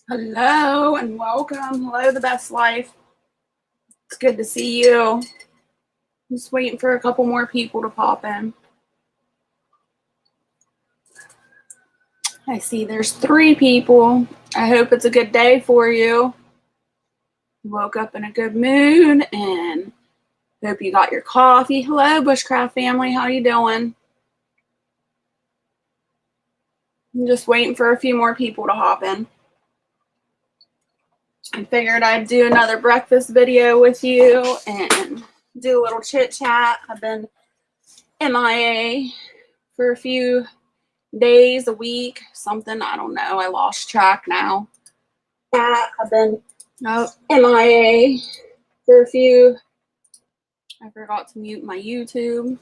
Hello and welcome. Hello, the best life. It's good to see you. Just waiting for a couple more people to pop in. I see there's 3 people. I hope it's a good day for you. Woke up in a good mood and hope you got your coffee. Hello, Bushcraft family. How you doing? I'm just waiting for a few more people to hop in. I figured I'd do another breakfast video with you and do a little chit chat. I've been MIA for a few days, a week, something. I don't know. I lost track now. I've been MIA for a few. I forgot to mute my YouTube.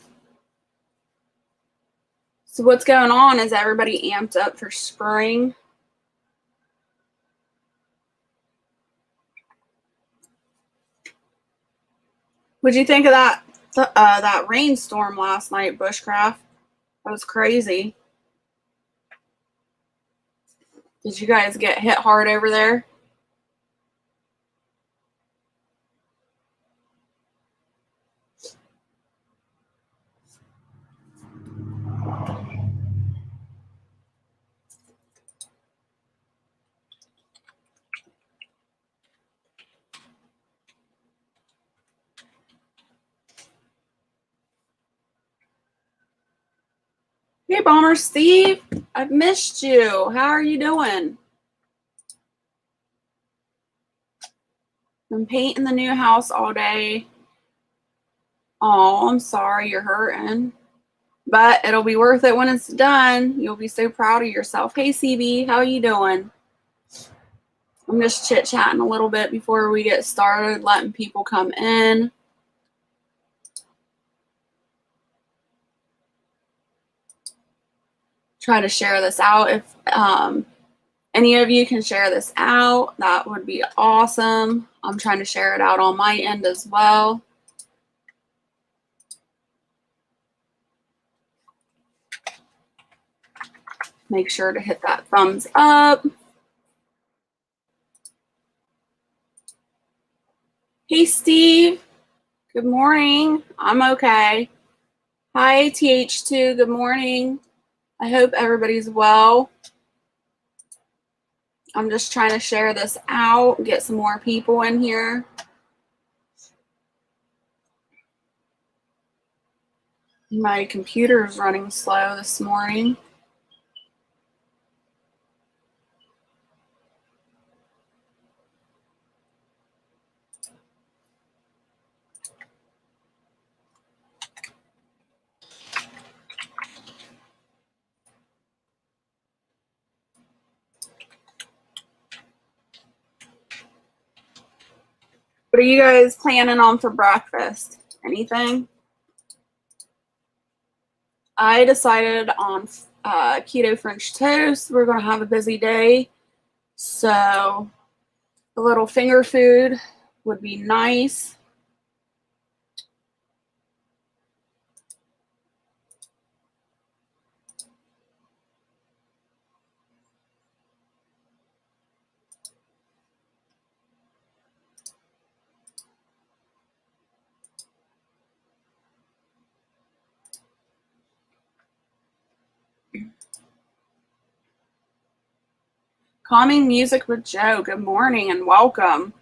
So what's going on? Is everybody amped up for spring? What'd you think of that rainstorm last night, Bushcraft? That was crazy. Did you guys get hit hard over there? Hey, Bomber Steve, I've missed you. How are you doing? I'm painting the new house all day. Oh, I'm sorry you're hurting. But it'll be worth it when it's done. You'll be so proud of yourself. Hey, CB, how are you doing? I'm just chit-chatting a little bit before we get started, letting people come in. Try to share this out. If any of you can share this out, that would be awesome. I'm trying to share it out on my end as well. Make sure to hit that thumbs up. Hey, Steve. Good morning. I'm okay. Hi, TH2. Good morning. I hope everybody's well. I'm just trying to share this out, get some more people in here. My computer is running slow this morning. What are you guys planning on for breakfast? Anything? I decided on Keto French Toast. We're going to have a busy day, so a little finger food would be nice. Calming music with Joe. Good morning and welcome.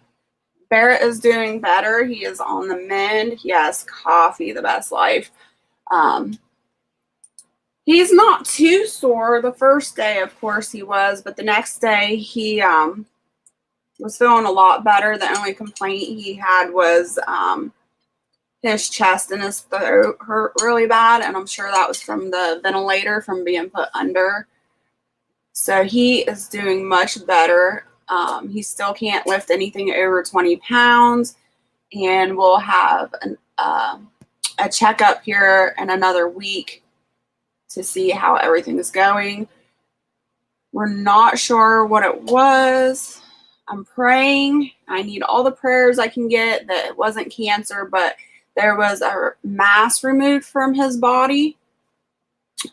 Barrett is doing better. He is on the mend. He has coffee, the best life. He's not too sore. The first day, of course, he was, but the next day he was feeling a lot better. The only complaint he had was his chest and his throat hurt really bad, and I'm sure that was from the ventilator from being put under. So he is doing much better. He still can't lift anything over 20 pounds, and we'll have a checkup here in another week to see how everything is going. We're not sure what it was. I'm praying. I need all the prayers I can get that it wasn't cancer, but there was a mass removed from his body.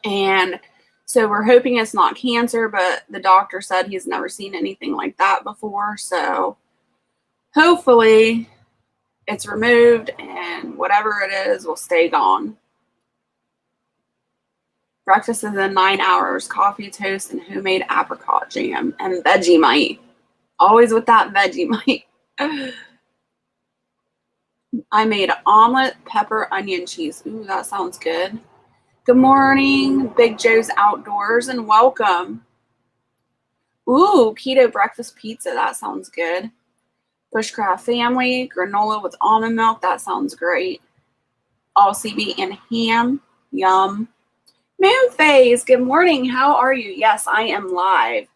And So we're hoping it's not cancer, but the doctor said he's never seen anything like that before. So hopefully it's removed and whatever it is will stay gone. Breakfast is in 9 hours, coffee, toast, and homemade apricot jam and Vegemite. Always with that Vegemite. I made omelet, pepper, onion, cheese. Ooh, that sounds good. Good morning, Big Joe's Outdoors, and welcome. Ooh, keto breakfast pizza. That sounds good. Bushcraft family, granola with almond milk. That sounds great. All CB and ham. Yum. Moon Phase, good morning. How are you? Yes, I am live.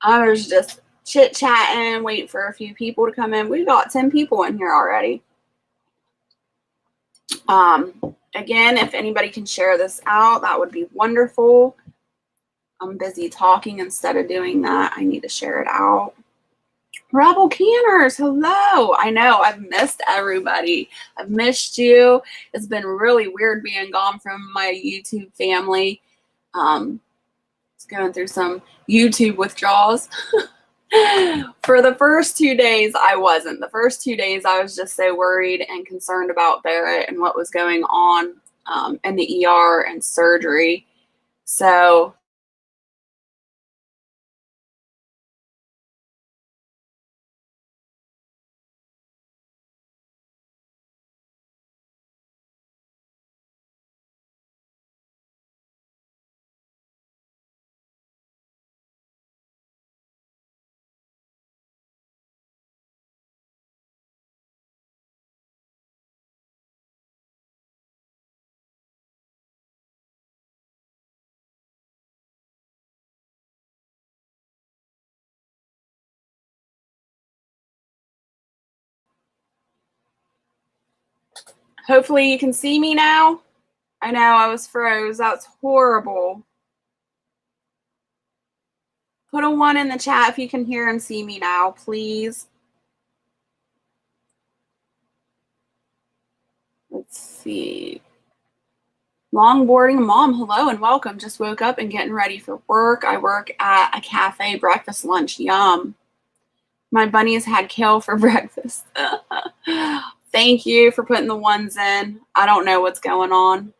I was just chit-chatting, waiting for a few people to come in. We've got 10 people in here already. Again, if anybody can share this out, that would be wonderful. I'm busy talking instead of doing that. I need to share it out. Rebel Canners, hello. I know, I've missed everybody. I've missed you. It's been really weird being gone from my YouTube family. It's going through some YouTube withdrawals. For the first 2 days, I wasn't. The first 2 days, I was just so worried and concerned about Barrett and what was going on in the ER and surgery. So hopefully you can see me now. I know I was froze. That's horrible. Put a 1 in the chat if you can hear and see me now, please. Let's see. Longboarding mom, hello and welcome. Just woke up and getting ready for work. I work at a cafe, breakfast, lunch, yum. My bunnies had kale for breakfast. Thank you for putting the 1s in. I don't know what's going on.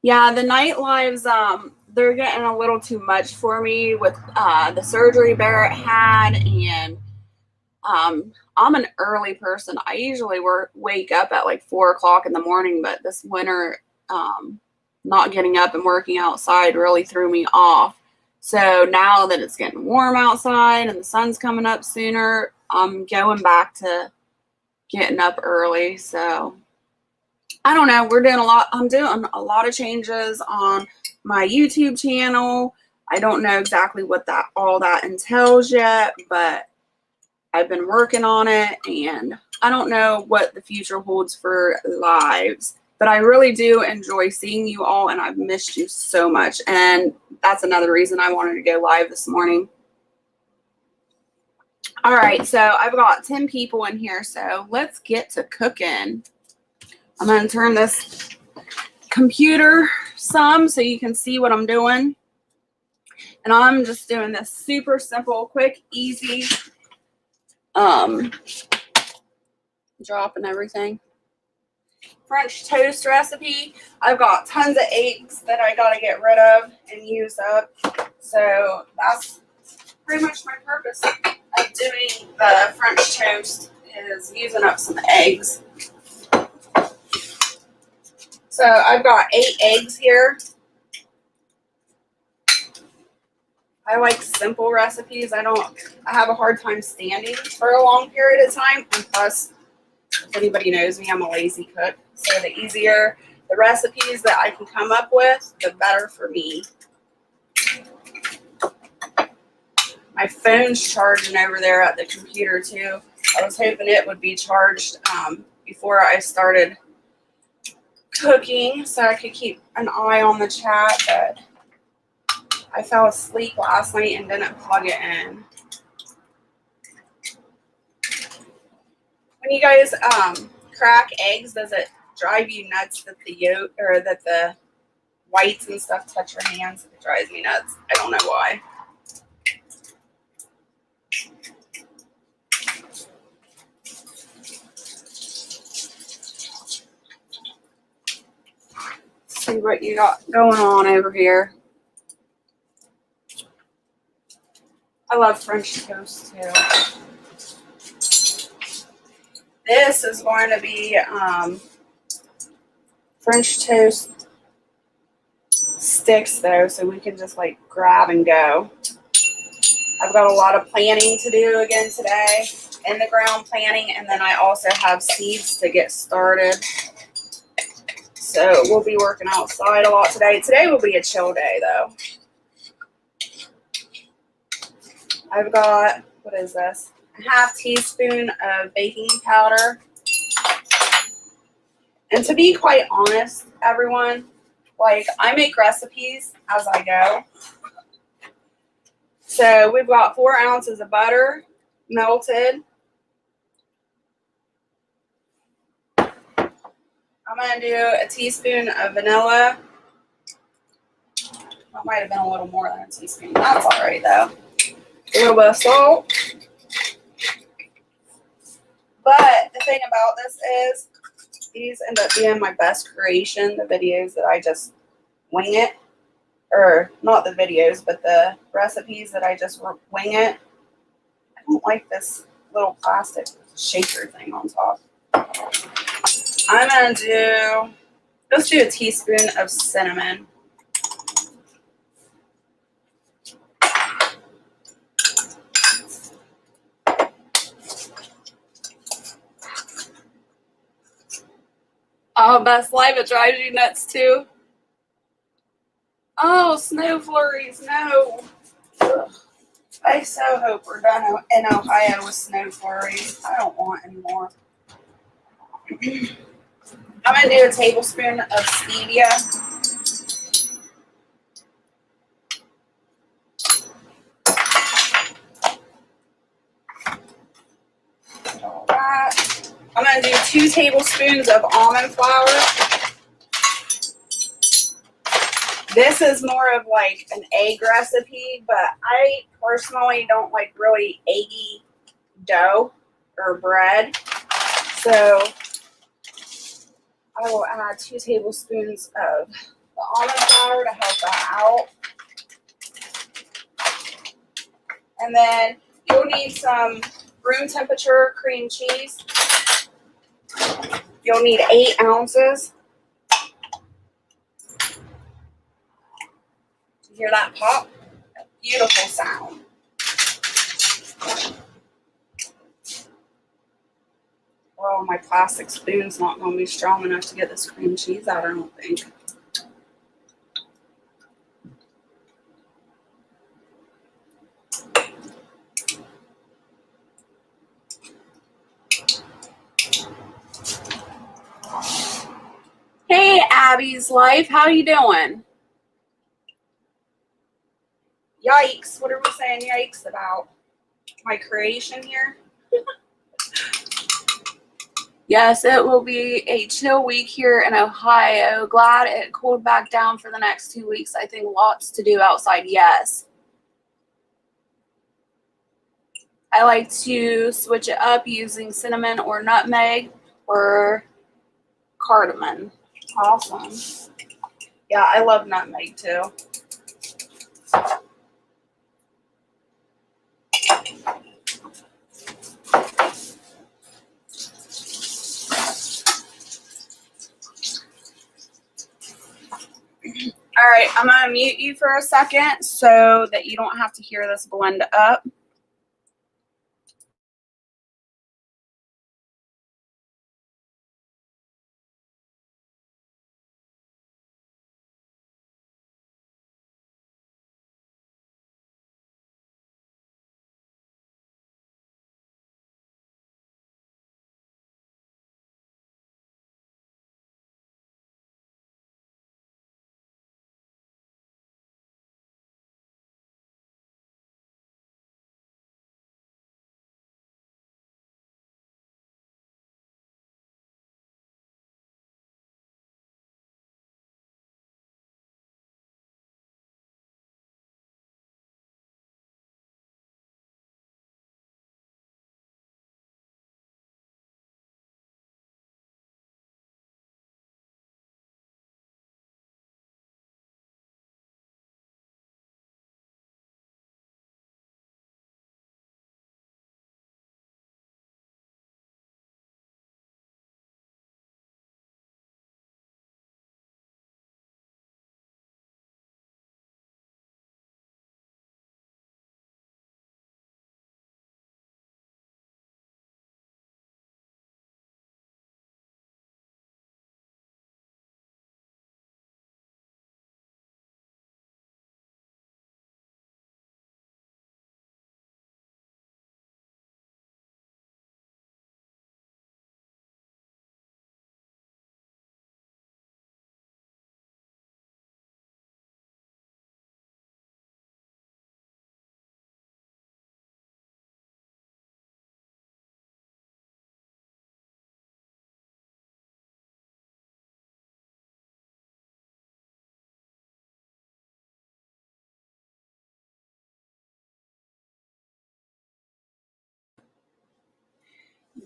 Yeah, the night lives, they're getting a little too much for me with the surgery Barrett had, and I'm an early person. I usually wake up at like 4 o'clock in the morning, but this winter, not getting up and working outside really threw me off. So now that it's getting warm outside and the sun's coming up sooner, I'm going back to getting up early. So I don't know. We're doing a lot. I'm doing a lot of changes on my YouTube channel. I don't know exactly what all that entails yet, but I've been working on it, and I don't know what the future holds for lives, but I really do enjoy seeing you all, and I've missed you so much. And that's another reason I wanted to go live this morning. All right, so I've got 10 people in here, so let's get to cooking. I'm going to turn this computer some so you can see what I'm doing. And I'm just doing this super simple, quick, easy, dropping everything. French toast recipe. I've got tons of eggs that I got to get rid of and use up. So that's pretty much my purpose of doing the French toast, is using up some eggs. So I've got 8 eggs here. I like simple recipes. I have a hard time standing for a long period of time. And plus, if anybody knows me, I'm a lazy cook. So the easier the recipes that I can come up with, the better for me. My phone's charging over there at the computer too. I was hoping it would be charged before I started cooking so I could keep an eye on the chat, but I fell asleep last night and didn't plug it in. When you guys crack eggs, does it drive you nuts that the yolk or that the whites and stuff touch your hands. It drives me nuts. I don't know why. See what you got going on over here. I love French toast too. This is going to be French toast sticks though, so we can just like grab and go. I've got a lot of planting to do again today, in the ground planting, and then I also have seeds to get started. So we'll be working outside a lot today. Today will be a chill day though. I've got, what is this? A half teaspoon of baking powder. And to be quite honest, everyone, like I make recipes as I go. So we've got 4 ounces of butter melted. I'm going to do a teaspoon of vanilla. That might have been a little more than a teaspoon. That's all right though. A little bit of salt. But the thing about this is these end up being my best creation, the videos that I just wing it. Or not the videos, but the recipes that I just wing it. I don't like this little plastic shaker thing on top. I'm going to do, let's do a teaspoon of cinnamon. Oh, best life, it drives you nuts too. Oh, snow flurries, no. Ugh. I so hope we're done in Ohio with snow flurries. I don't want any more. I'm going to do a tablespoon of stevia. All that. I'm going to do 2 tablespoons of almond flour. This is more of like an egg recipe, but I personally don't like really eggy dough or bread. So I will add 2 tablespoons of the almond flour to help that out. And then you'll need some room temperature cream cheese. You'll need 8 ounces. You hear that pop? A beautiful sound. Oh, my plastic spoon's not going to be strong enough to get this cream cheese out, I don't think. Hey, Abby's Life, how you doing? Yikes, what are we saying yikes about? My creation here? Yes, it will be a chill week here in Ohio. Glad it cooled back down for the next 2 weeks. I think lots to do outside, yes. I like to switch it up using cinnamon or nutmeg or cardamom. Awesome. Yeah, I love nutmeg too. All right, I'm going to mute you for a second so that you don't have to hear this blend up.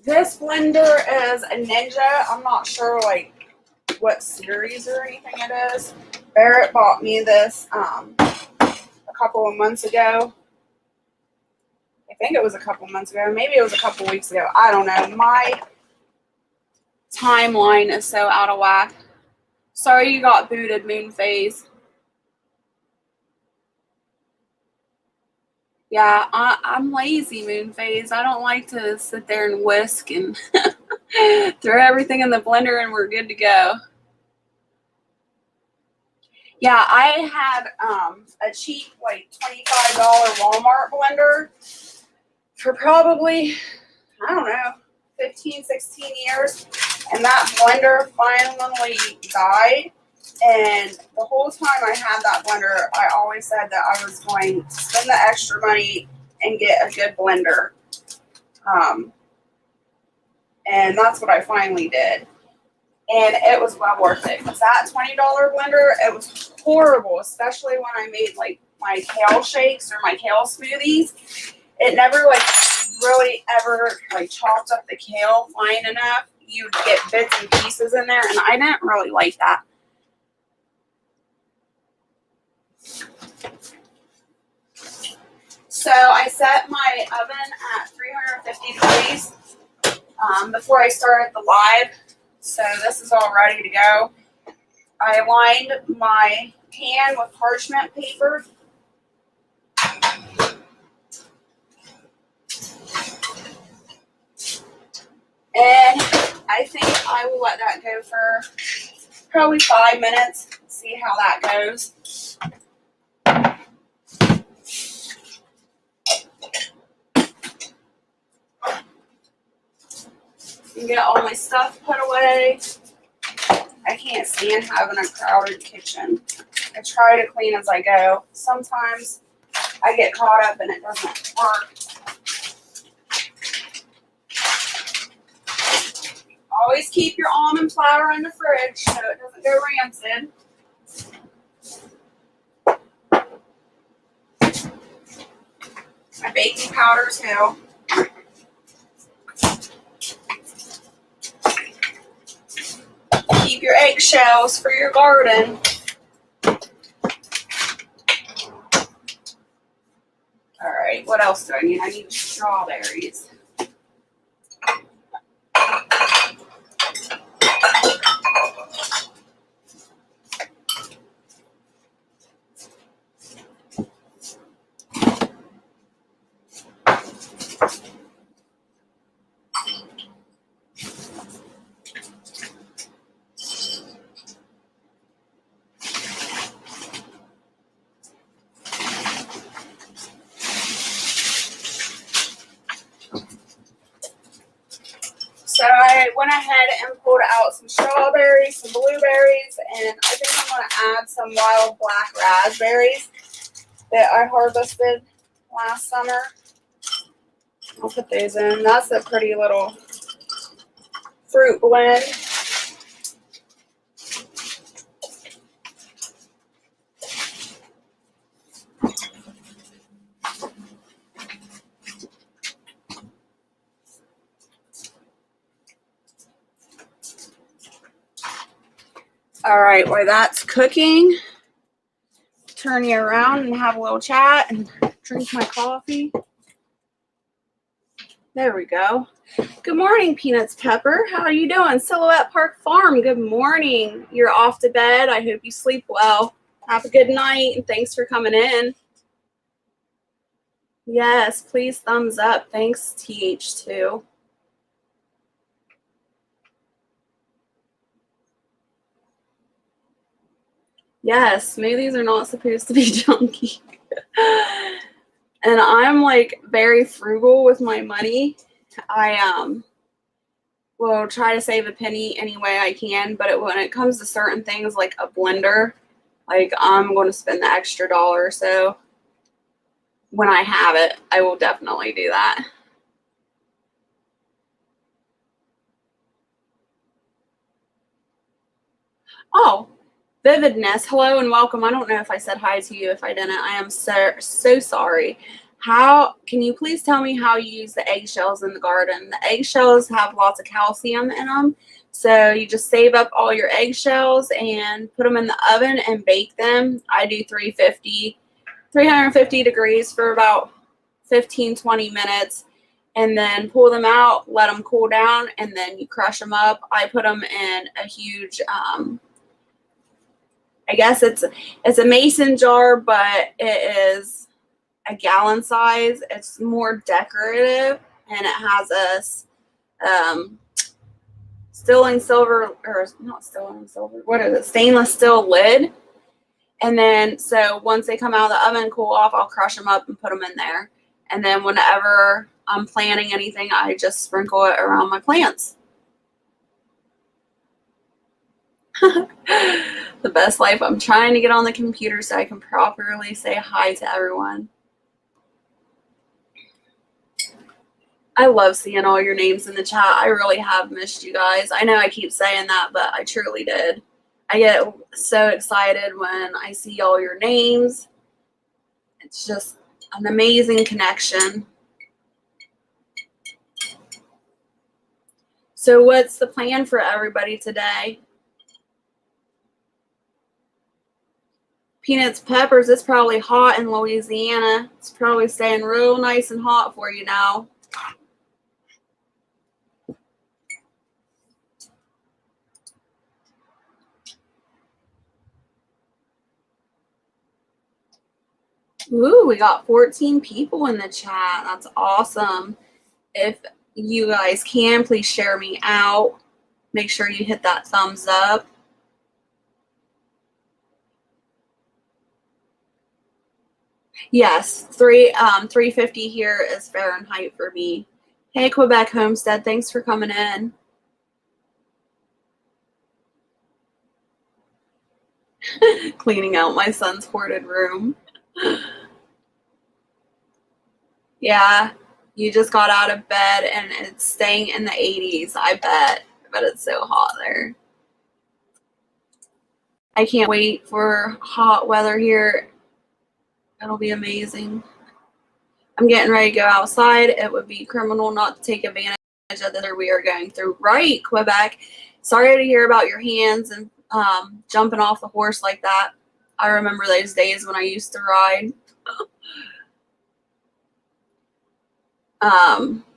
This blender is a Ninja. I'm not sure like what series or anything it is. Barrett bought me this a couple of months ago. I think it was a couple months ago. Maybe it was a couple weeks ago. I don't know. My timeline is so out of whack. Sorry you got booted, Moon Phase. Yeah, I'm lazy, Moon Phase. I don't like to sit there and whisk and throw everything in the blender and we're good to go. Yeah, I had a cheap, like $25 Walmart blender for probably, I don't know, 15, 16 years. And that blender finally died. And the whole time I had that blender, I always said that I was going to spend the extra money and get a good blender. And that's what I finally did. And it was well worth it. Because that $20 blender, it was horrible, especially when I made like my kale shakes or my kale smoothies. It never like really ever like chopped up the kale fine enough. You'd get bits and pieces in there, and I didn't really like that. So I set my oven at 350 degrees before I started the live. So this is all ready to go. I lined my pan with parchment paper. And I think I will let that go for probably 5 minutes. See how that goes. And get all my stuff put away. I can't stand having a crowded kitchen. I try to clean as I go. Sometimes I get caught up and it doesn't work. Always keep your almond flour in the fridge so it doesn't go rancid. My baking powder too. Keep your eggshells for your garden. All right, what else do I need? I need strawberries. So I went ahead and pulled out some strawberries, some blueberries, and I think I'm going to add some wild black raspberries that I harvested last summer. I'll put those in. That's a pretty little fruit blend. All right, while that's cooking, turn you around and have a little chat and drink my coffee. There we go. Good morning, Peanuts Pepper. How are you doing? Silhouette Park Farm, good morning. You're off to bed. I hope you sleep well. Have a good night, and thanks for coming in. Yes, please thumbs up. Thanks, TH2. Yes, smoothies are not supposed to be junky. And I'm like very frugal with my money. I will try to save a penny any way I can, but when it comes to certain things like a blender, like I'm going to spend the extra dollar or so. When I have it, I will definitely do that. Oh, Vividness, hello and welcome. I don't know if I said hi to you. If I didn't, I am so sorry. How can you please tell me how you use the eggshells in the garden? The eggshells have lots of calcium in them. So you just save up all your eggshells and put them in the oven and bake them. I do 350 degrees for about 15-20 minutes, and then pull them out, let them cool down, and then you crush them up. I put them in a huge, I guess it's a mason jar, but it is a gallon size. It's more decorative, and it has a sterling silver, or not sterling silver, what is it, stainless steel lid. And then so once they come out of the oven, cool off, I'll crush them up and put them in there. And then whenever I'm planting anything, I just sprinkle it around my plants. The best life. I'm trying to get on the computer so I can properly say hi to everyone. I love seeing all your names in the chat. I really have missed you guys. I know I keep saying that, but I truly did. I get so excited when I see all your names. It's just an amazing connection. So what's the plan for everybody today? Peanuts, peppers, it's probably hot in Louisiana. It's probably staying real nice and hot for you now. Ooh, we got 14 people in the chat. That's awesome. If you guys can, please share me out. Make sure you hit that thumbs up. Yes, 350 here is Fahrenheit for me. Hey, Quebec Homestead, thanks for coming in. Cleaning out my son's hoarded room. Yeah, you just got out of bed and it's staying in the 80s, I bet. But it's so hot there. I can't wait for hot weather here. It'll be amazing. I'm getting ready to go outside. It would be criminal not to take advantage of that we are going through. Right, Quebec. Sorry to hear about your hands and jumping off the horse like that. I remember those days when I used to ride.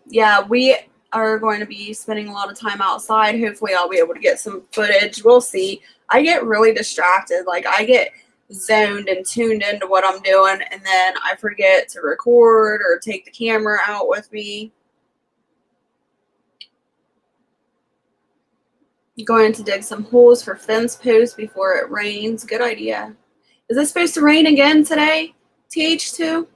Yeah, we are going to be spending a lot of time outside. Hopefully I'll be able to get some footage. We'll see. I get really distracted. Like, I get zoned and tuned into what I'm doing, and then I forget to record or take the camera out with me. Going to dig some holes for fence posts before it rains. Good idea. Is it supposed to rain again today, TH2?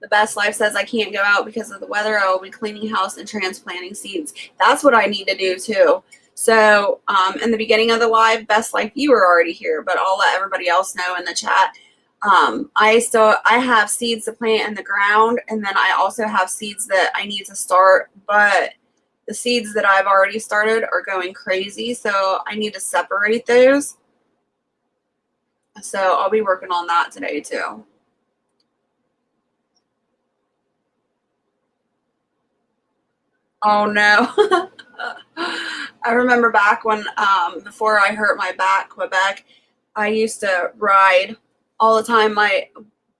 The Best Life says, I can't go out because of the weather. I will be cleaning house and transplanting seeds. That's what I need to do too. So in the beginning of the live, Best Life, you were already here, but I'll let everybody else know in the chat. I have seeds to plant in the ground, and then I also have seeds that I need to start, but the seeds that I've already started are going crazy, so I need to separate those. So I'll be working on that today too. Oh no. I remember back when, before I hurt my back, Quebec, I used to ride all the time. My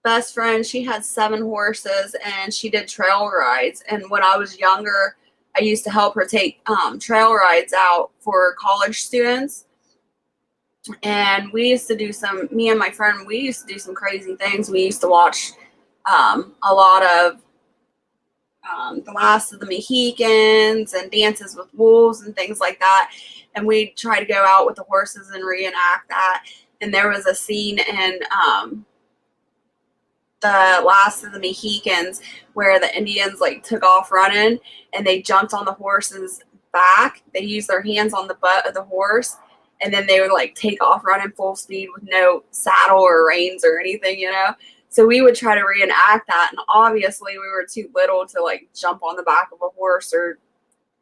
best friend, she had 7 horses and she did trail rides. And when I was younger, I used to help her take trail rides out for college students. And we used to do me and my friend, we used to do some crazy things. We used to watch a lot of The Last of the Mohicans and Dances with Wolves and things like that. And we'd try to go out with the horses and reenact that. And there was a scene in The Last of the Mohicans where the Indians like took off running and they jumped on the horse's back. They used their hands on the butt of the horse, and then they would like take off running full speed with no saddle or reins or anything, you know. So we would try to reenact that, and obviously we were too little to like jump on the back of a horse or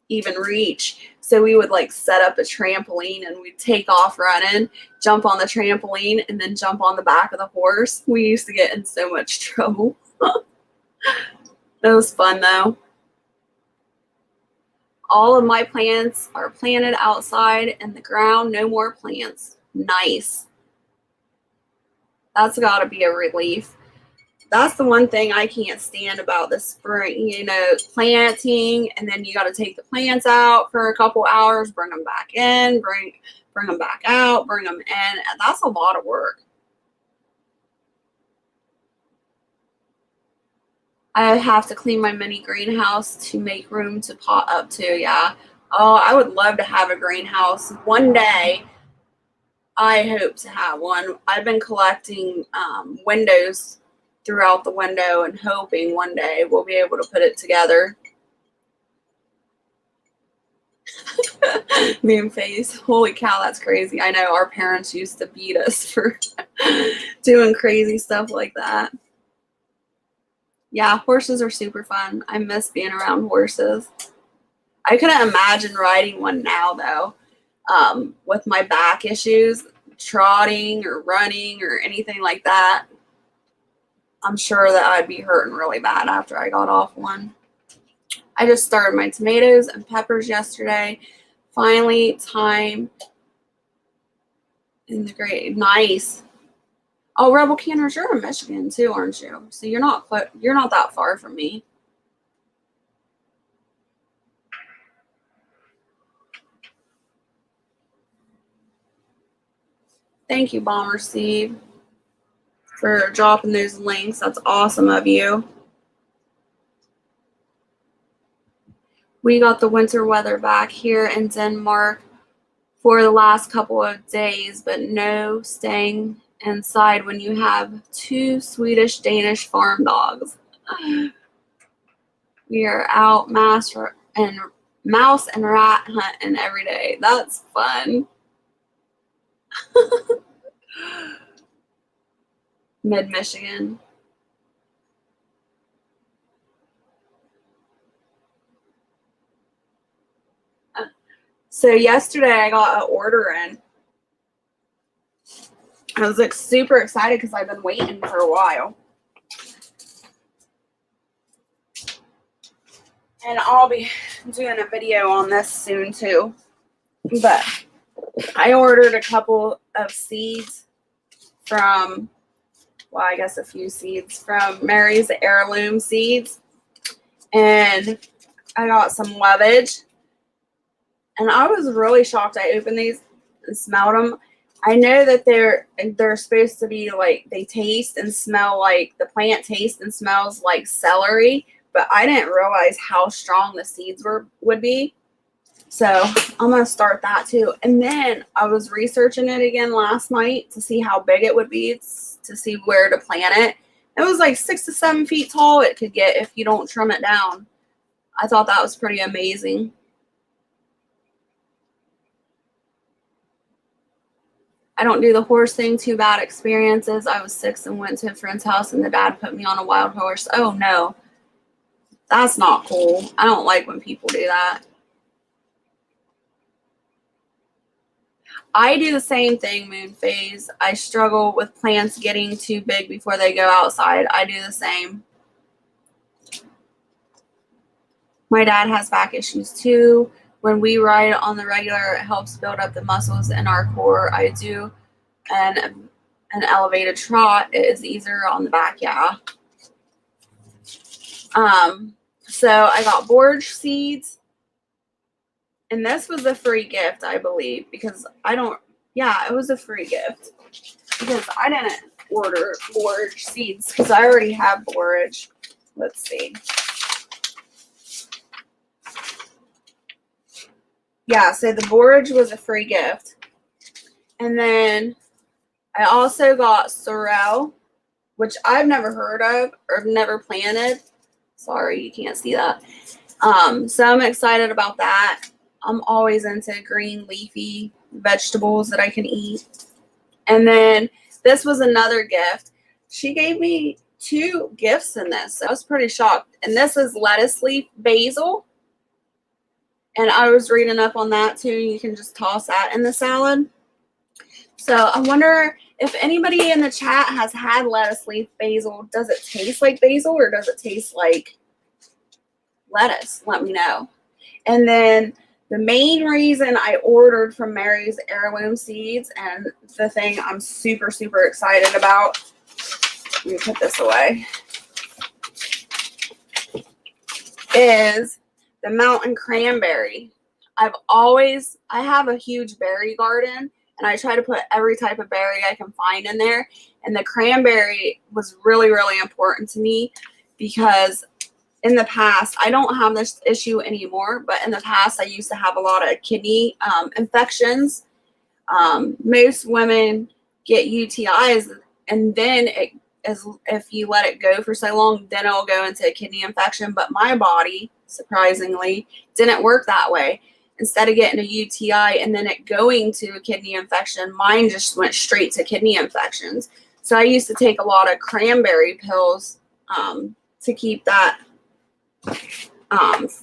even reach. So we would like set up a trampoline and we'd take off running, jump on the trampoline, and then jump on the back of the horse. We used to get in so much trouble. It was fun though. All of my plants are planted outside in the ground. No more plants. Nice. That's got to be a relief. That's the one thing I can't stand about the spring, you know, planting, and then you got to take the plants out for a couple hours, bring them back in, bring them back out, bring them in. And that's a lot of work. I have to clean my mini greenhouse to make room to pot up to. Yeah. Oh, I would love to have a greenhouse one day. I hope to have one. I've been collecting windows throughout the window and hoping one day we'll be able to put it together. Mean face. Holy cow, that's crazy. I know our parents used to beat us for doing crazy stuff like that. Yeah, horses are super fun. I miss being around horses. I couldn't imagine riding one now, though, with my back issues, trotting or running or anything like that. I'm sure that I'd be hurting really bad after I got off one. I just started my tomatoes and peppers yesterday. Finally, time in the grade. Nice. Oh, Rebel Canners, you're in Michigan too, aren't you? So you're not that far from me. Thank you, Bomber Steve, for dropping those links. That's awesome of you. We got the winter weather back here in Denmark for the last couple of days, but no staying inside when you have 2 Swedish Danish farm dogs. We are out mouse and rat hunting every day. That's fun. Mid-Michigan. So yesterday I got an order in. I was like super excited because I've been waiting for a while. And I'll be doing a video on this soon too. But I ordered a couple of seeds from, well, I guess a few seeds from Mary's Heirloom Seeds. And I got some lovage. And I was really shocked. I opened these and smelled them. I know that they're supposed to be like, they taste and smell like, the plant tastes and smells like celery, but I didn't realize how strong the seeds would be. So I'm going to start that too. And then I was researching it again last night to see how big it would be, to see where to plant it. It was like 6 to 7 feet tall it could get if you don't trim it down. I thought that was pretty amazing. I don't do the horse thing. Too bad experiences. I was 6 and went to a friend's house and the dad put me on a wild horse. Oh no, that's not cool. I don't like when people do that. I do the same thing, Moon Phase. I struggle with plants getting too big before they go outside. I do the same. My dad has back issues too. When we ride on the regular, it helps build up the muscles in our core. I do an elevated trot. It is easier on the back, yeah. So I got borage seeds. And this was a free gift, I believe, because it was a free gift. Because I didn't order borage seeds because I already have borage. Let's see. Yeah, so the borage was a free gift. And then I also got sorrel, which I've never heard of or never planted. Sorry, you can't see that. So I'm excited about that. I'm always into green leafy vegetables that I can eat. And then this was another gift. She gave me 2 gifts in this. I was pretty shocked. And this is lettuce leaf basil. And I was reading up on that too. You can just toss that in the salad. So I wonder if anybody in the chat has had lettuce leaf basil. Does it taste like basil or does it taste like lettuce? Let me know. And then the main reason I ordered from Mary's Heirloom Seeds, and the thing I'm super, super excited about, let me put this away, is the mountain cranberry. I have a huge berry garden, and I try to put every type of berry I can find in there. And the cranberry was really, really important to me because in the past, I don't have this issue anymore, but in the past, I used to have a lot of kidney infections. Most women get UTIs, and then if you let it go for so long, then it'll go into a kidney infection. But my body, surprisingly, didn't work that way. Instead of getting a UTI and then it going to a kidney infection, mine just went straight to kidney infections. So I used to take a lot of cranberry pills to keep that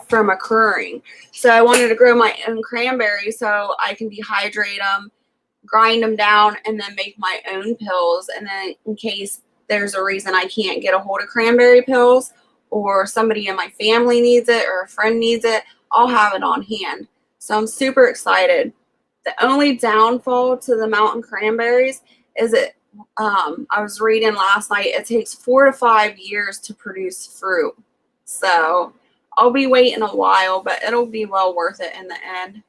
from occurring. So I wanted to grow my own cranberries so I can dehydrate them, grind them down, and then make my own pills. And then in case there's a reason I can't get a hold of cranberry pills, or somebody in my family needs it, or a friend needs it, I'll have it on hand. So I'm super excited. The only downfall to the mountain cranberries is I was reading last night, it takes 4 to 5 years to produce fruit. So I'll be waiting a while, but it'll be well worth it in the end.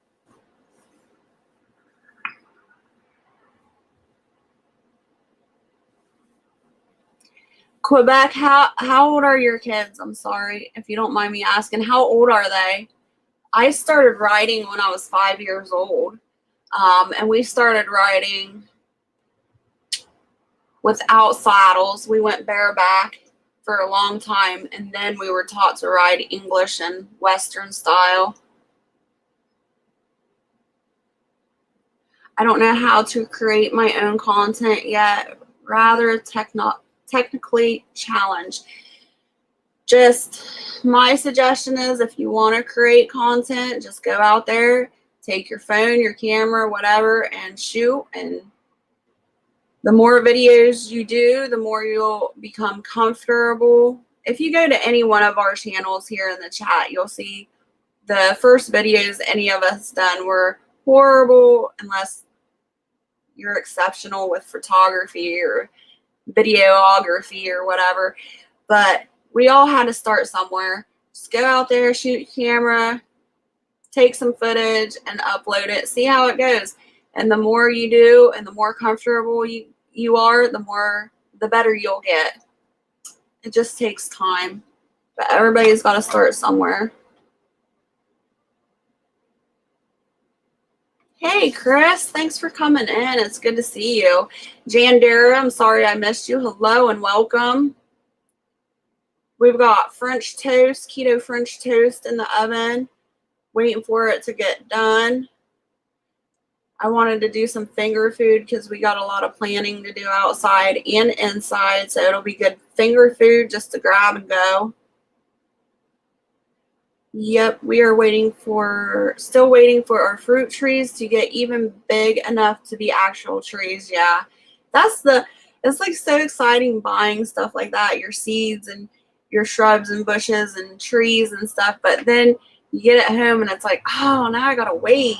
Quebec, how old are your kids? I'm sorry if you don't mind me asking. How old are they? I started riding when I was 5 years old, and we started riding without saddles. We went bareback for a long time, and then we were taught to ride English and Western style. I don't know how to create my own content yet. Rather technically challenged. Just my suggestion is if you want to create content, just go out there, take your phone, your camera, whatever, and shoot. And the more videos you do, the more you'll become comfortable. If you go to any one of our channels here in the chat, you'll see the first videos any of us done were horrible unless you're exceptional with photography or videography or whatever. But we all had to start somewhere. Just go out there, shoot camera, take some footage, and upload it. See how it goes. And the more you do and the more comfortable you are, the better you'll get. It just takes time. But everybody's got to start somewhere. Hey, Chris. Thanks for coming in. It's good to see you. Jandera, I'm sorry I missed you. Hello and welcome. We've got French toast, keto French toast in the oven, waiting for it to get done. I wanted to do some finger food because we got a lot of planning to do outside and inside, so it'll be good finger food just to grab and go. Yep, we are still waiting for our fruit trees to get even big enough to be actual trees. Yeah, it's like so exciting buying stuff like that, your seeds and your shrubs and bushes and trees and stuff, but then you get it home and it's like, oh, now I gotta wait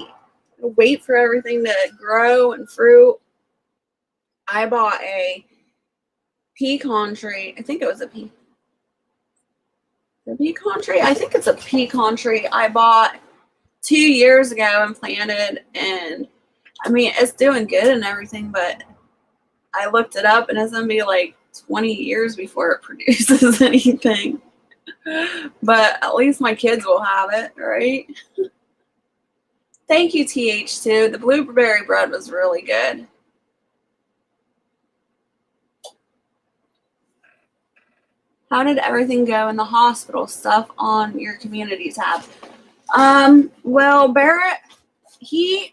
for everything to grow and fruit. I bought a pecan tree. I think it was a pecan tree. I think it's a pecan tree I bought 2 years ago and planted, and I mean it's doing good and everything, but I looked it up and it's gonna be like 20 years before it produces anything. But at least my kids will have it, right? Thank you, TH2. The blueberry bread was really good. How did everything go in the hospital? Stuff on your community tab. Well, Barrett, he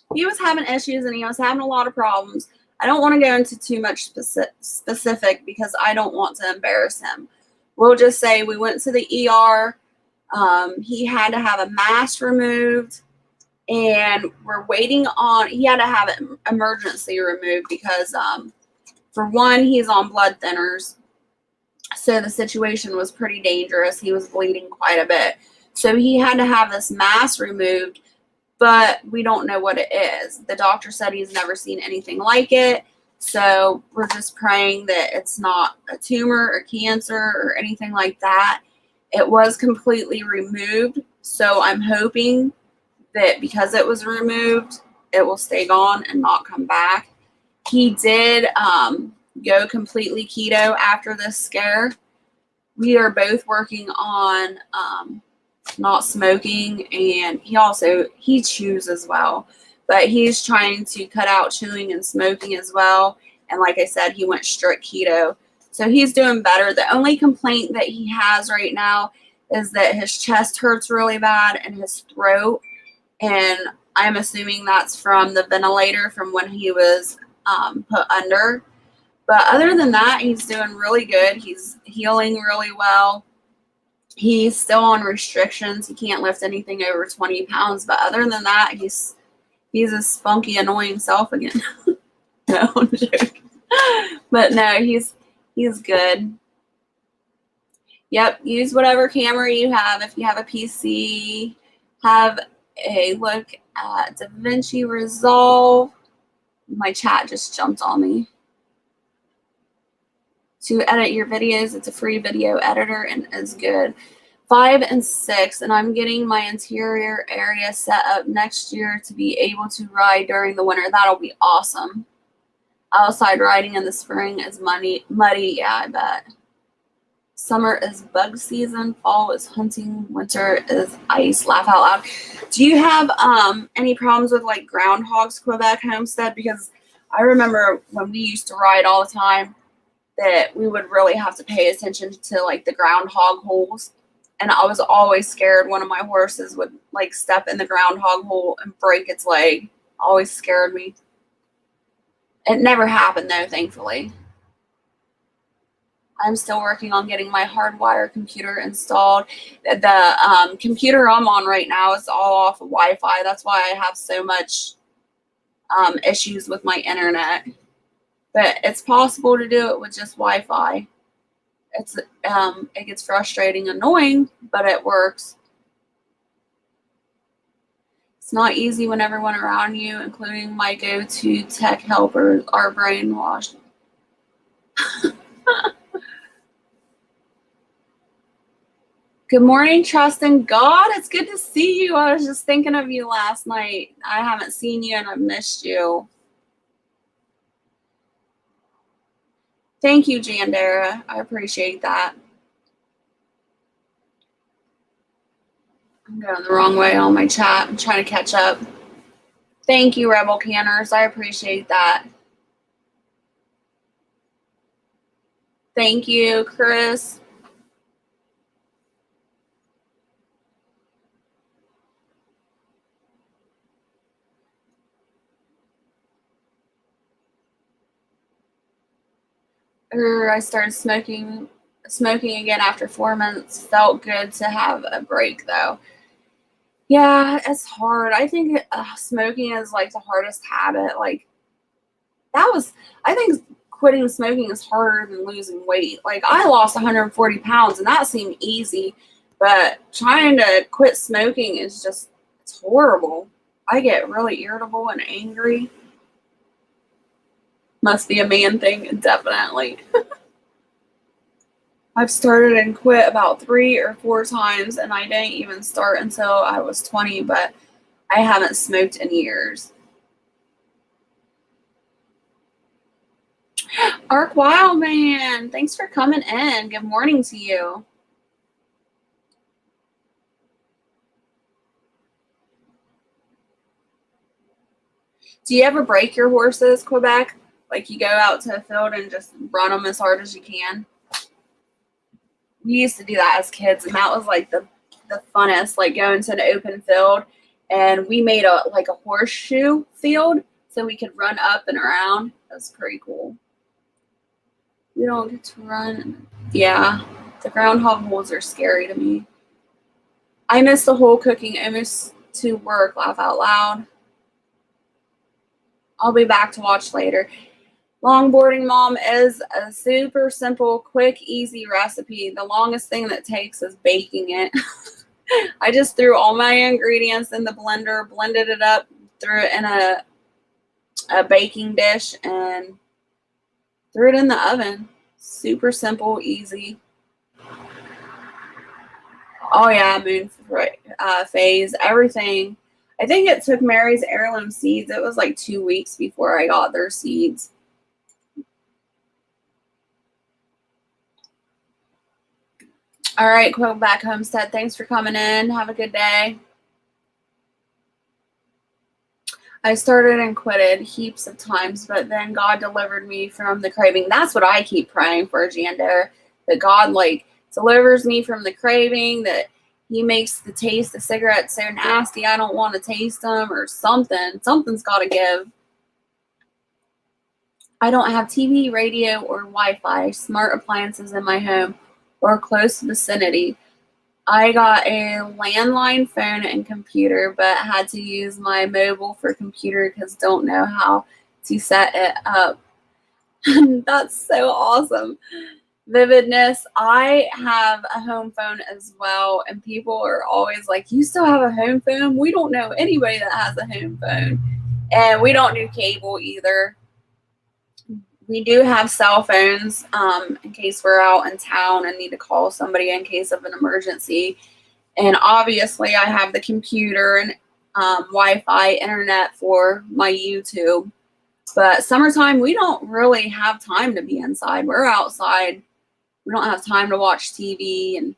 was having issues and he was having a lot of problems. I don't want to go into too much specific because I don't want to embarrass him. We'll just say we went to the ER. He had to have a mass removed, and we're waiting on, he had to have it emergency removed because, for one, he's on blood thinners. So the situation was pretty dangerous. He was bleeding quite a bit. So he had to have this mass removed, but we don't know what it is. The doctor said he's never seen anything like it. So we're just praying that it's not a tumor or cancer or anything like that. It was completely removed. So I'm hoping that because it was removed, it will stay gone and not come back. He did go completely keto after this scare. We are both working on not smoking, and he chews as well, but he's trying to cut out chewing and smoking as well. And like I said, he went strict keto, so he's doing better. The only complaint that he has right now is that his chest hurts really bad and his throat, and I'm assuming that's from the ventilator from when he was put under. But other than that, he's doing really good. He's healing really well. He's still on restrictions. He can't lift anything over 20 pounds. But other than that, he's his spunky, annoying self again. No, I'm joking. But no, he's good. Yep, use whatever camera you have. If you have a PC, have a look at DaVinci Resolve. My chat just jumped on me. To edit your videos, it's a free video editor and is good. 5 and 6, and I'm getting my interior area set up next year to be able to ride during the winter. That'll be awesome. Outside riding in the spring is muddy. Yeah, I bet. Summer is bug season. Fall is hunting. Winter is ice. Laugh out loud. Do you have any problems with like groundhogs, Quebec Homestead? Because I remember when we used to ride all the time, that we would really have to pay attention to like the groundhog holes. And I was always scared one of my horses would like step in the groundhog hole and break its leg. Always scared me. It never happened though, thankfully. I'm still working on getting my hardwire computer installed. The computer I'm on right now is all off of Wi-Fi. That's why I have so much issues with my internet. But it's possible to do it with just Wi-Fi. It gets frustrating, annoying, but it works. It's not easy when everyone around you, including my go-to tech helpers, are brainwashed. Good morning, trust in God. It's good to see you. I was just thinking of you last night. I haven't seen you and I've missed you. Thank you, Jandera. I appreciate that. I'm going the wrong way on my chat. I'm trying to catch up. Thank you, Rebel Canners. I appreciate that. Thank you, Chris. I started smoking again after 4 months. Felt good to have a break though. Yeah, it's hard. I think smoking is like the hardest habit. Like I think quitting smoking is harder than losing weight. Like I lost 140 pounds and that seemed easy, but trying to quit smoking is just, it's horrible. I get really irritable and angry. Must be a man thing, definitely. I've started and quit about 3 or 4 times, and I didn't even start until I was 20, but I haven't smoked in years. Ark Wildman, thanks for coming in. Good morning to you. Do you ever break your horses, Quebec? Like you go out to a field and just run them as hard as you can? We used to do that as kids, and that was like the funnest, like going to an open field, and we made a horseshoe field so we could run up and around. That's pretty cool. We don't get to run. Yeah, the groundhog holes are scary to me. I missed the whole cooking almost to work. Laugh out loud. I'll be back to watch later. Longboarding Mom is a super simple, quick, easy recipe. The longest thing that takes is baking it. I just threw all my ingredients in the blender, blended it up, threw it in a baking dish, and threw it in the oven. Super simple, easy. Oh yeah, moon phase, everything. I think it took Mary's heirloom seeds. It was like 2 weeks before I got their seeds. All right, Quebec Homestead, thanks for coming in. Have a good day. I started and quitted heaps of times, but then God delivered me from the craving. That's what I keep praying for, Jander, that God like delivers me from the craving, that he makes the taste of cigarettes so nasty I don't want to taste them, or something. Something's got to give. I don't have TV, radio, or Wi-Fi, smart appliances in my home or close vicinity. I got a landline phone and computer, but had to use my mobile for computer because don't know how to set it up. That's so awesome. Vividness. I have a home phone as well, and people are always like, you still have a home phone? We don't know anybody that has a home phone. And we don't do cable either. We do have cell phones in case we're out in town and need to call somebody in case of an emergency. And obviously I have the computer and Wi-Fi internet for my YouTube. But summertime, we don't really have time to be inside. We're outside. We don't have time to watch TV and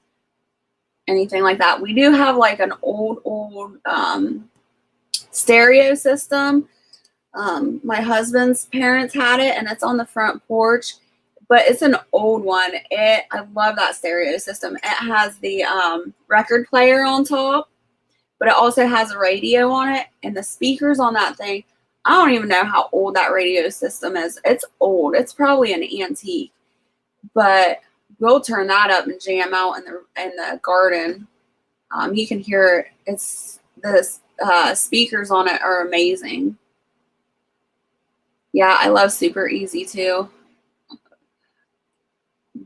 anything like that. We do have like an old stereo system. My husband's parents had it, and it's on the front porch, but it's an old one. I love that stereo system. It has the record player on top, but it also has a radio on it, and the speakers on that thing, I don't even know how old that radio system is. It's old. It's probably an antique, but we'll turn that up and jam out in the garden. You can hear it. It's the speakers on it are amazing. Yeah, I love Super Easy too.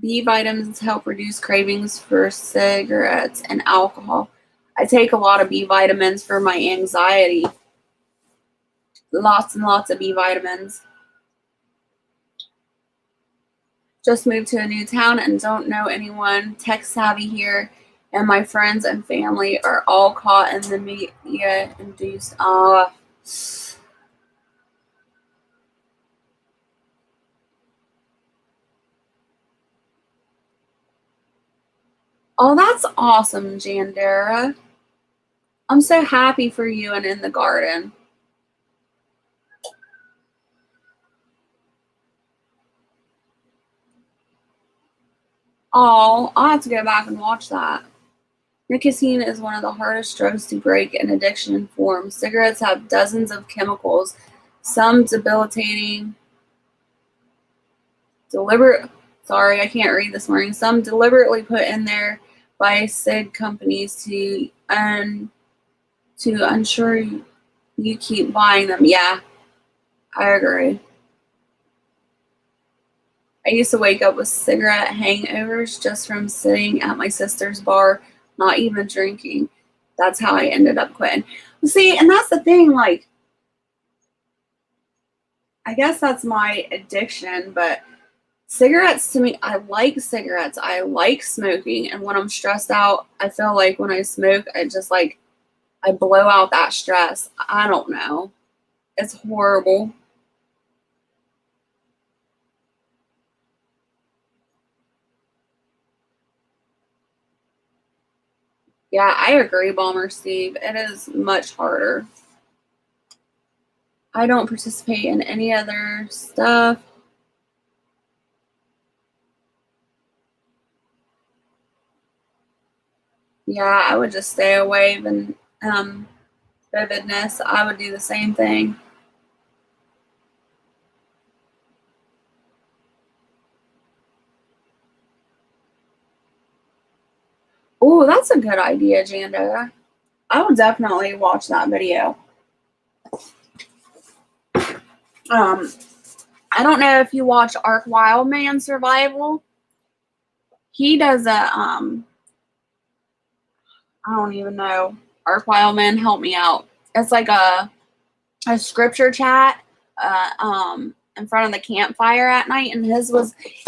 B vitamins help reduce cravings for cigarettes and alcohol. I take a lot of B vitamins for my anxiety. Lots and lots of B vitamins. Just moved to a new town and don't know anyone tech savvy here, and my friends and family are all caught in the media induced. Oh, that's awesome, Jandera. I'm so happy for you and in the garden. Oh, I'll have to go back and watch that. Nicotine is one of the hardest drugs to break in addiction form. Cigarettes have dozens of chemicals, some debilitating, sorry, I can't read this morning. Some deliberately put in there by cig companies to ensure you keep buying them. Yeah, I agree. I used to wake up with cigarette hangovers just from sitting at my sister's bar, not even drinking. That's how I ended up quitting. See, and that's the thing, like, I guess that's my addiction, but cigarettes to me, I like cigarettes. I like smoking. And when I'm stressed out, I feel like when I smoke, I blow out that stress. I don't know. It's horrible. Yeah, I agree, Bomber Steve. It is much harder. I don't participate in any other stuff. Yeah, I would just stay away and vividness. I would do the same thing. Oh, that's a good idea, Janda. I will definitely watch that video. I don't know if you watch Wildman Survival. He does a, I don't even know. Wildman, help me out. It's like a scripture chat in front of the campfire at night. And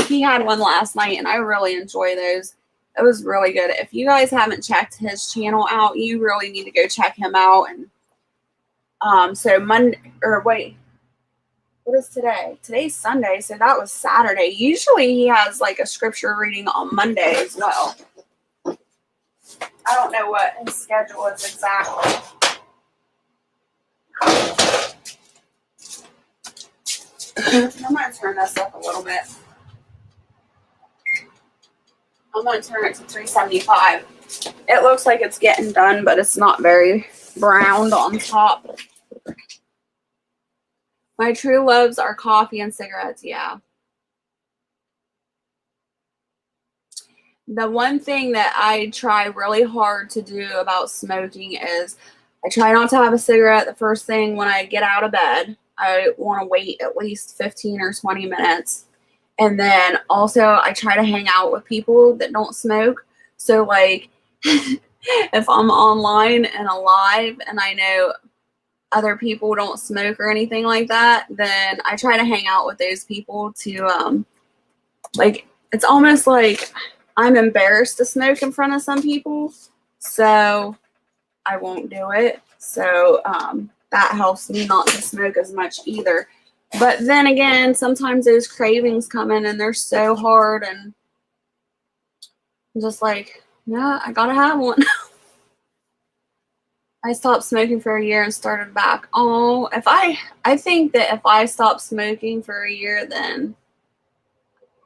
he had one last night, and I really enjoy those. It was really good. If you guys haven't checked his channel out, you really need to go check him out. And so Monday, or wait, what is today? Today's Sunday, so that was Saturday. Usually he has like a scripture reading on Monday as well. I don't know what his schedule is exactly. I'm going to turn this up a little bit. I'm going to turn it to 375. It looks like it's getting done, but it's not very browned on top. My true loves are coffee and cigarettes, yeah. The one thing that I try really hard to do about smoking is I try not to have a cigarette the first thing when I get out of bed. I want to wait at least 15 or 20 minutes. And then also I try to hang out with people that don't smoke. So like if I'm online and alive and I know other people don't smoke or anything like that, then I try to hang out with those people to like, it's almost like I'm embarrassed to smoke in front of some people, so I won't do it. So that helps me not to smoke as much either. But then again, sometimes those cravings come in and they're so hard, and I'm just like, yeah, I gotta have one. I stopped smoking for a year and started back. Oh, I think that if I stopped smoking for a year, then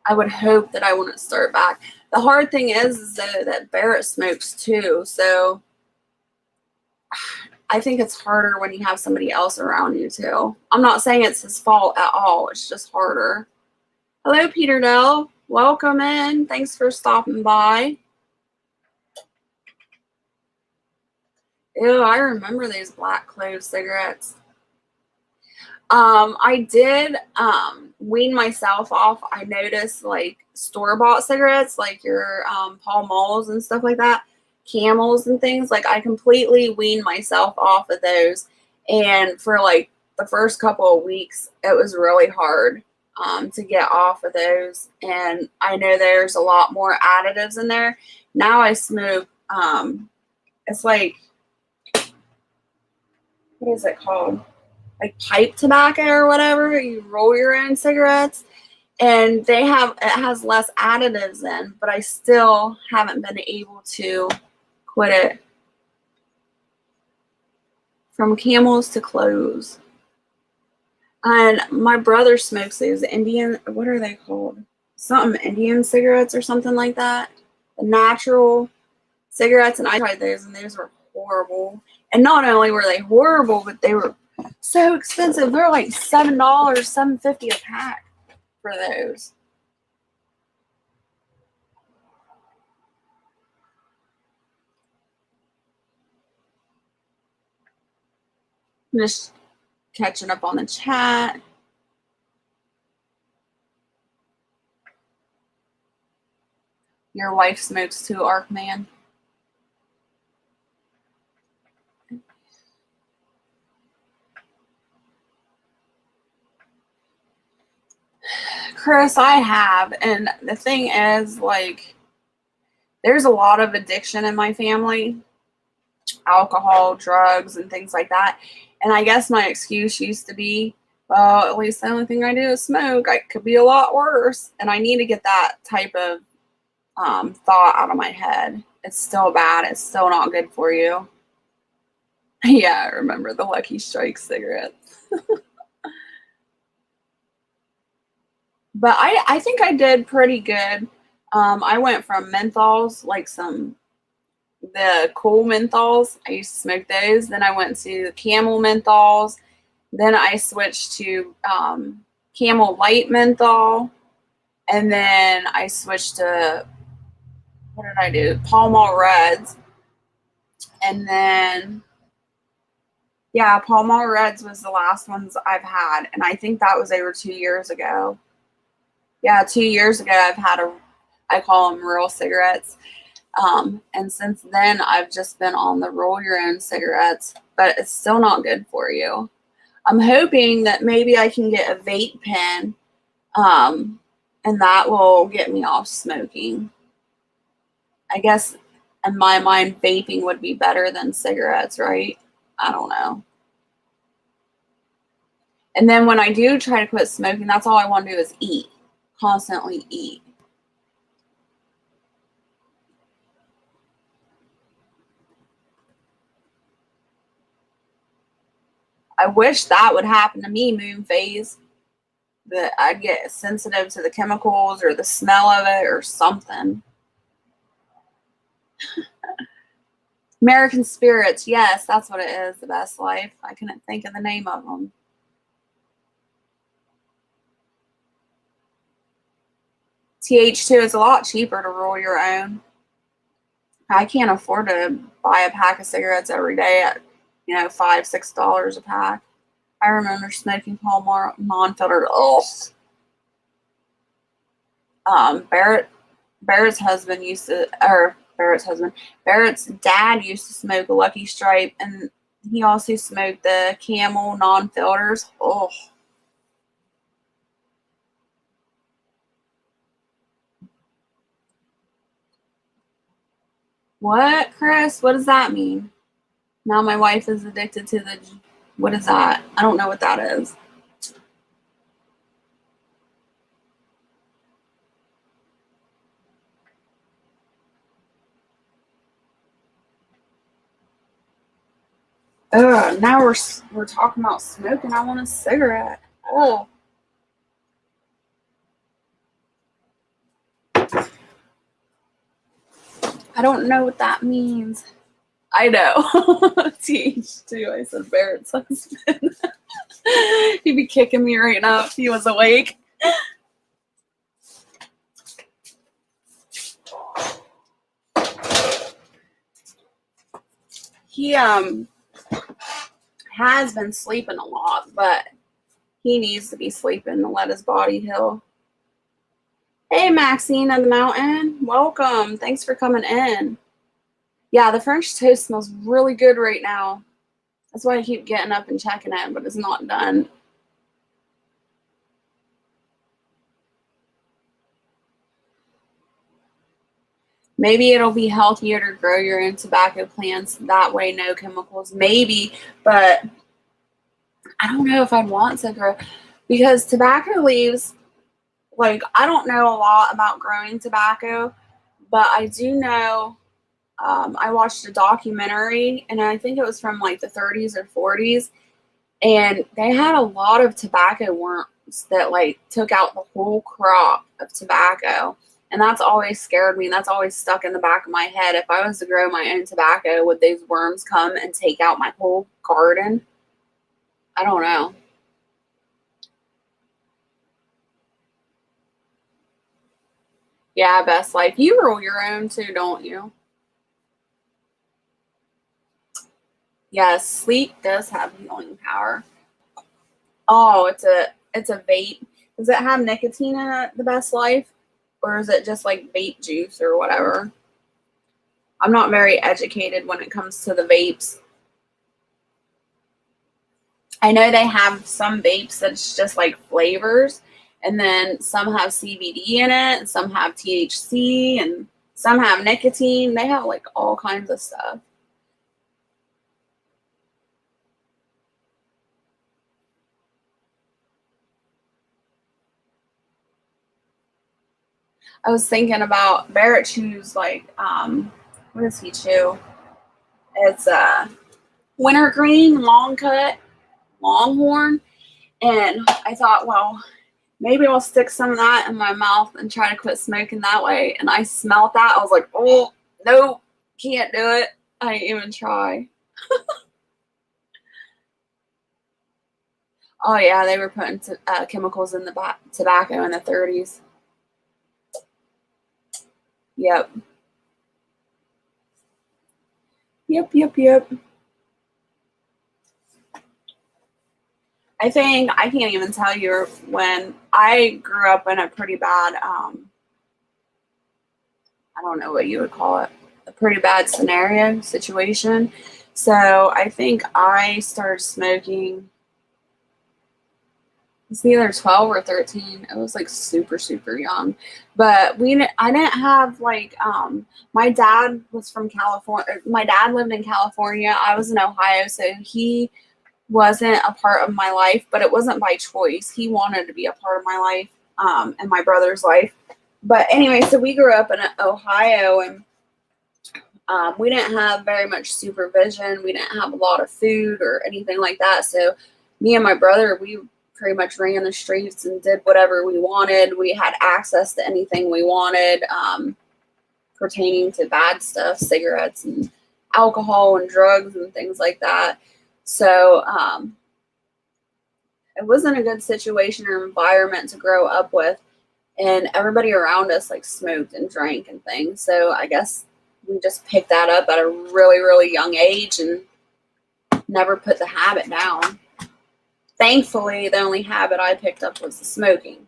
I would hope that I wouldn't start back. The hard thing is though that Barrett smokes too, so I think it's harder when you have somebody else around you too. I'm not saying it's his fault at all. It's just harder. Hello, Peter Dell. Welcome in. Thanks for stopping by. Ew, I remember those black clove cigarettes. I did wean myself off. I noticed like store-bought cigarettes, like your Pall Malls and stuff like that, Camels and things. Like I completely weaned myself off of those, and for like the first couple of weeks, it was really hard to get off of those. And I know there's a lot more additives in there. Now I smoke. It's like, what is it called? Like pipe tobacco or whatever. You roll your own cigarettes, and it has less additives in, but I still haven't been able to quit it. From Camels to cloves. And my brother smokes these Indian, what are they called? Something Indian cigarettes or something like that. The natural cigarettes, and I tried those, and those were horrible. And not only were they horrible, but they were so expensive. They're like $7, $7.50 a pack for those. I'm just catching up on the chat. Your wife smokes too, Arkman. Chris, I have. And the thing is, like, there's a lot of addiction in my family. Alcohol, drugs, and things like that. And I guess my excuse used to be, well, at least the only thing I do is smoke. I could be a lot worse. And I need to get that type of thought out of my head. It's still bad. It's still not good for you. Yeah, I remember the Lucky Strike cigarettes. But I think I did pretty good. I went from menthols, like the cool menthols. I used to smoke those. Then I went to Camel menthols. Then I switched to Camel light menthol. And then I switched to what did I do? Pall Mall Reds. And then, yeah, Pall Mall Reds was the last ones I've had. And I think that was over 2 years ago. Yeah, 2 years ago, I've had I call them real cigarettes. And since then, I've just been on the roll your own cigarettes, but it's still not good for you. I'm hoping that maybe I can get a vape pen, and that will get me off smoking. I guess in my mind, vaping would be better than cigarettes, right? I don't know. And then when I do try to quit smoking, that's all I want to do is eat, constantly eat. I wish that would happen to me, moon phase, that I'd get sensitive to the chemicals or the smell of it or something. American Spirits, yes, that's what it is, The Best Life. I couldn't think of the name of them. TH2 is a lot cheaper to roll your own. I can't afford to buy a pack of cigarettes every day at, $5, $6 a pack. I remember smoking Pall Mall non-filtered. Oh, Barrett's dad used to smoke a Lucky Strike, and he also smoked the Camel non-filters. Oh. What, Chris? What does that mean? Now my wife is addicted to what is that? I don't know what that is. Ugh, now we're talking about smoking. I want a cigarette. Oh. I don't know what that means. I know. TH2, I said Barrett's husband. He'd be kicking me right now if he was awake. He has been sleeping a lot, but he needs to be sleeping to let his body heal. Hey, Maxine of the Mountain. Welcome. Thanks for coming in. Yeah, the French toast smells really good right now. That's why I keep getting up and checking it, but it's not done. Maybe it'll be healthier to grow your own tobacco plants. That way, no chemicals. Maybe, but I don't know if I'd want to grow, because tobacco leaves, I don't know a lot about growing tobacco, but I do know, I watched a documentary, and I think it was from the 30s or 40s, and they had a lot of tobacco worms that took out the whole crop of tobacco. And that's always scared me. That's always stuck in the back of my head. If I was to grow my own tobacco, would these worms come and take out my whole garden? I don't know. Yeah, Best Life. You roll your own too, don't you? Yes, sleep does have healing power. Oh, it's a vape. Does it have nicotine in it, The Best Life? Or is it just vape juice or whatever? I'm not very educated when it comes to the vapes. I know they have some vapes that's just flavors, and then some have CBD in it, and some have THC, and some have nicotine. They have all kinds of stuff. I was thinking about Barrett chews what does he chew? It's wintergreen, long cut, longhorn. And I thought, well, maybe I'll stick some of that in my mouth and try to quit smoking that way. And I smelled that. I was like, oh, no, can't do it. I didn't even try. Oh, yeah, they were putting chemicals in the tobacco in the 30s. Yep. Yep. I think I can't even tell you when I grew up in a pretty bad, I don't know what you would call it, a pretty bad scenario situation. So I think I started smoking. It's either 12 or 13. It was like super, super young. But I didn't have like, my dad was from California. My dad lived in California. I was in Ohio. So he wasn't a part of my life, but it wasn't by choice. He wanted to be a part of my life, and my brother's life. But anyway, so we grew up in Ohio, and we didn't have very much supervision. We didn't have a lot of food or anything like that. So me and my brother, we pretty much ran the streets and did whatever we wanted. We had access to anything we wanted, pertaining to bad stuff, cigarettes and alcohol and drugs and things like that. So it wasn't a good situation or environment to grow up with. And everybody around us like smoked and drank and things. So I guess we just picked that up at a really, really young age and never put the habit down. Thankfully, the only habit I picked up was the smoking.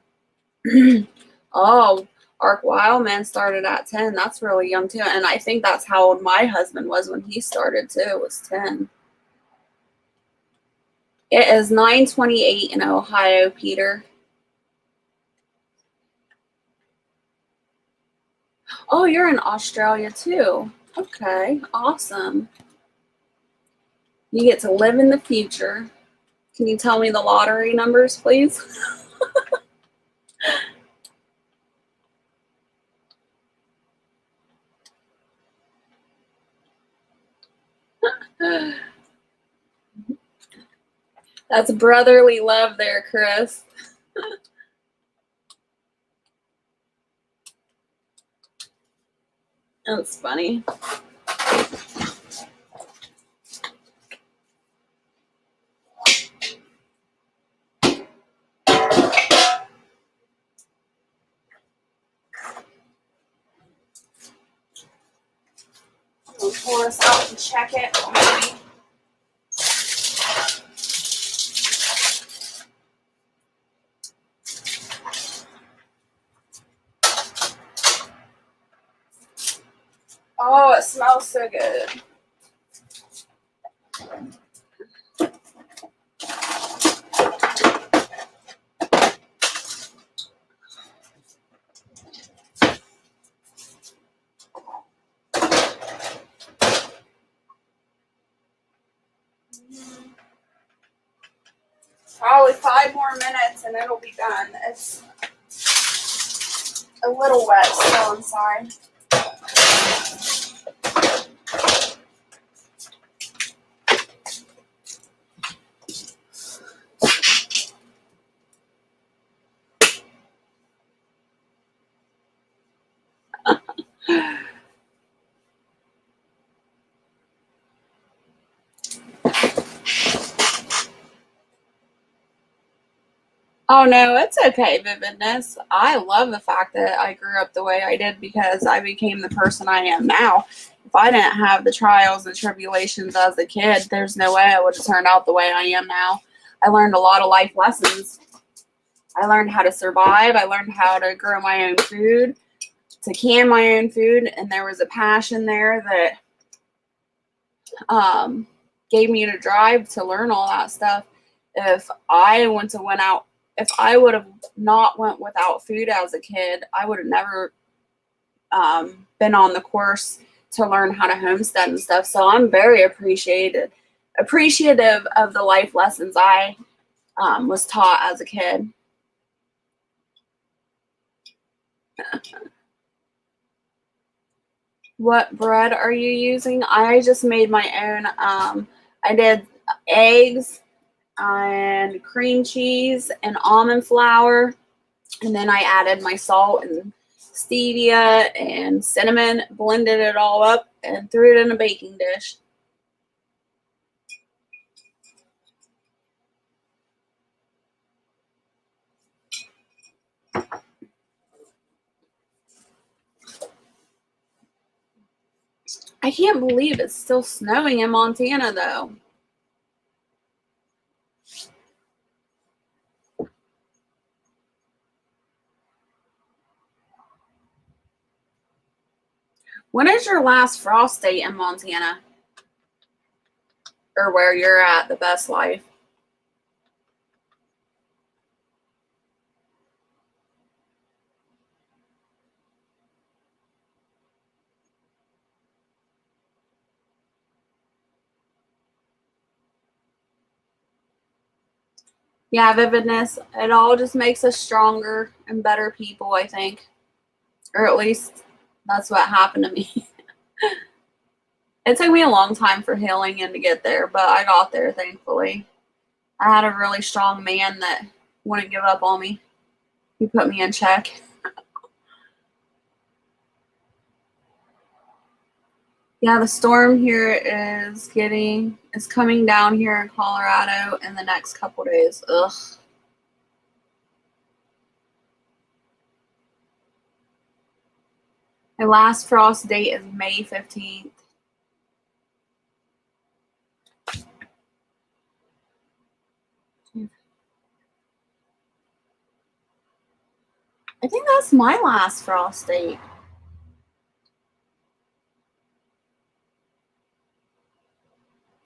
Oh, our Wildman started at 10. That's really young too. And I think that's how old my husband was when he started too, was 10. It is 9:28 in Ohio, Peter. Oh, you're in Australia too. Okay, awesome. You get to live in the future. Can you tell me the lottery numbers, please? That's brotherly love there, Chris. That's funny. I'll pour us out and check it. Oh, it smells so good. Probably 5 more minutes and it'll be done. It's a little wet still inside. Oh no, it's okay, Vividness. I love the fact that I grew up the way I did because I became the person I am now. If I didn't have the trials and tribulations as a kid, there's no way I would have turned out the way I am now. I learned a lot of life lessons. I learned how to survive. I learned how to grow my own food, to can my own food, and there was a passion there that gave me the drive to learn all that stuff. If I if I would have not went without food as a kid, I would have never been on the course to learn how to homestead and stuff. So I'm very appreciative of the life lessons I was taught as a kid. What bread are you using? I just made my own. I did eggs and cream cheese and almond flour. And then I added my salt and stevia and cinnamon, blended it all up, and threw it in a baking dish. I can't believe it's still snowing in Montana, though. When is your last frost date in Montana? Or where you're at, the best life? Yeah, vividness. It all just makes us stronger and better people, I think. Or at least that's what happened to me. It took me a long time for healing and to get there, but I got there, thankfully. I had a really strong man that wouldn't give up on me. He put me in check. Yeah, the storm here is coming down here in Colorado in the next couple days. Ugh. My last frost date is May 15th. I think that's my last frost date.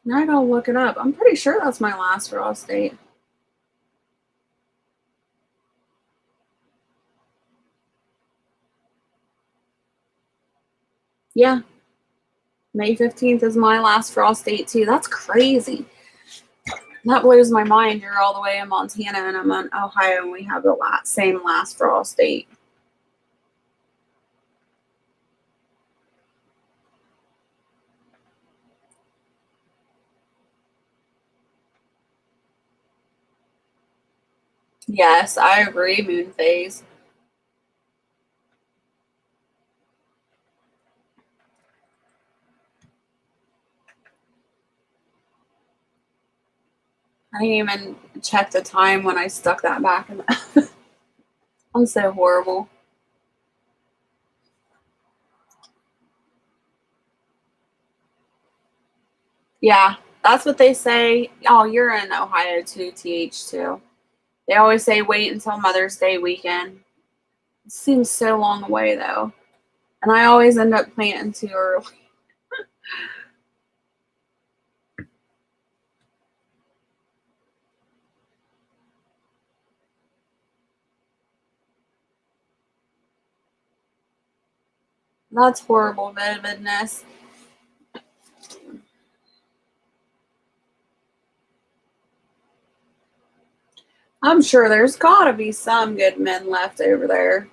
Now I gotta look it up. I'm pretty sure that's my last frost date. Yeah. May 15th is my last frost date too. That's crazy. That blows my mind. You're all the way in Montana and I'm in Ohio and we have the same last frost date. Yes, I agree, moon phase. I didn't even check the time when I stuck that back in the oven. I'm so horrible. Yeah, that's what they say. Oh, you're in Ohio too, TH2. They always say wait until Mother's Day weekend. It seems so long away though. And I always end up planting too early. That's horrible, vividness. I'm sure there's gotta be some good men left over there.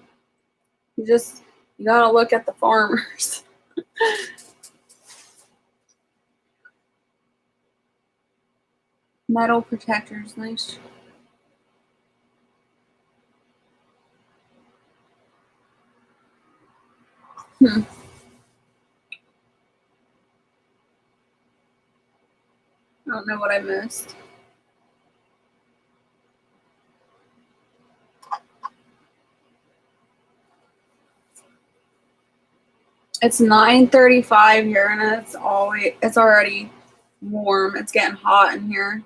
You gotta look at the farmers. Metal protectors, nice. I don't know what I missed. It's 9:35 here and it's already warm. It's getting hot in here.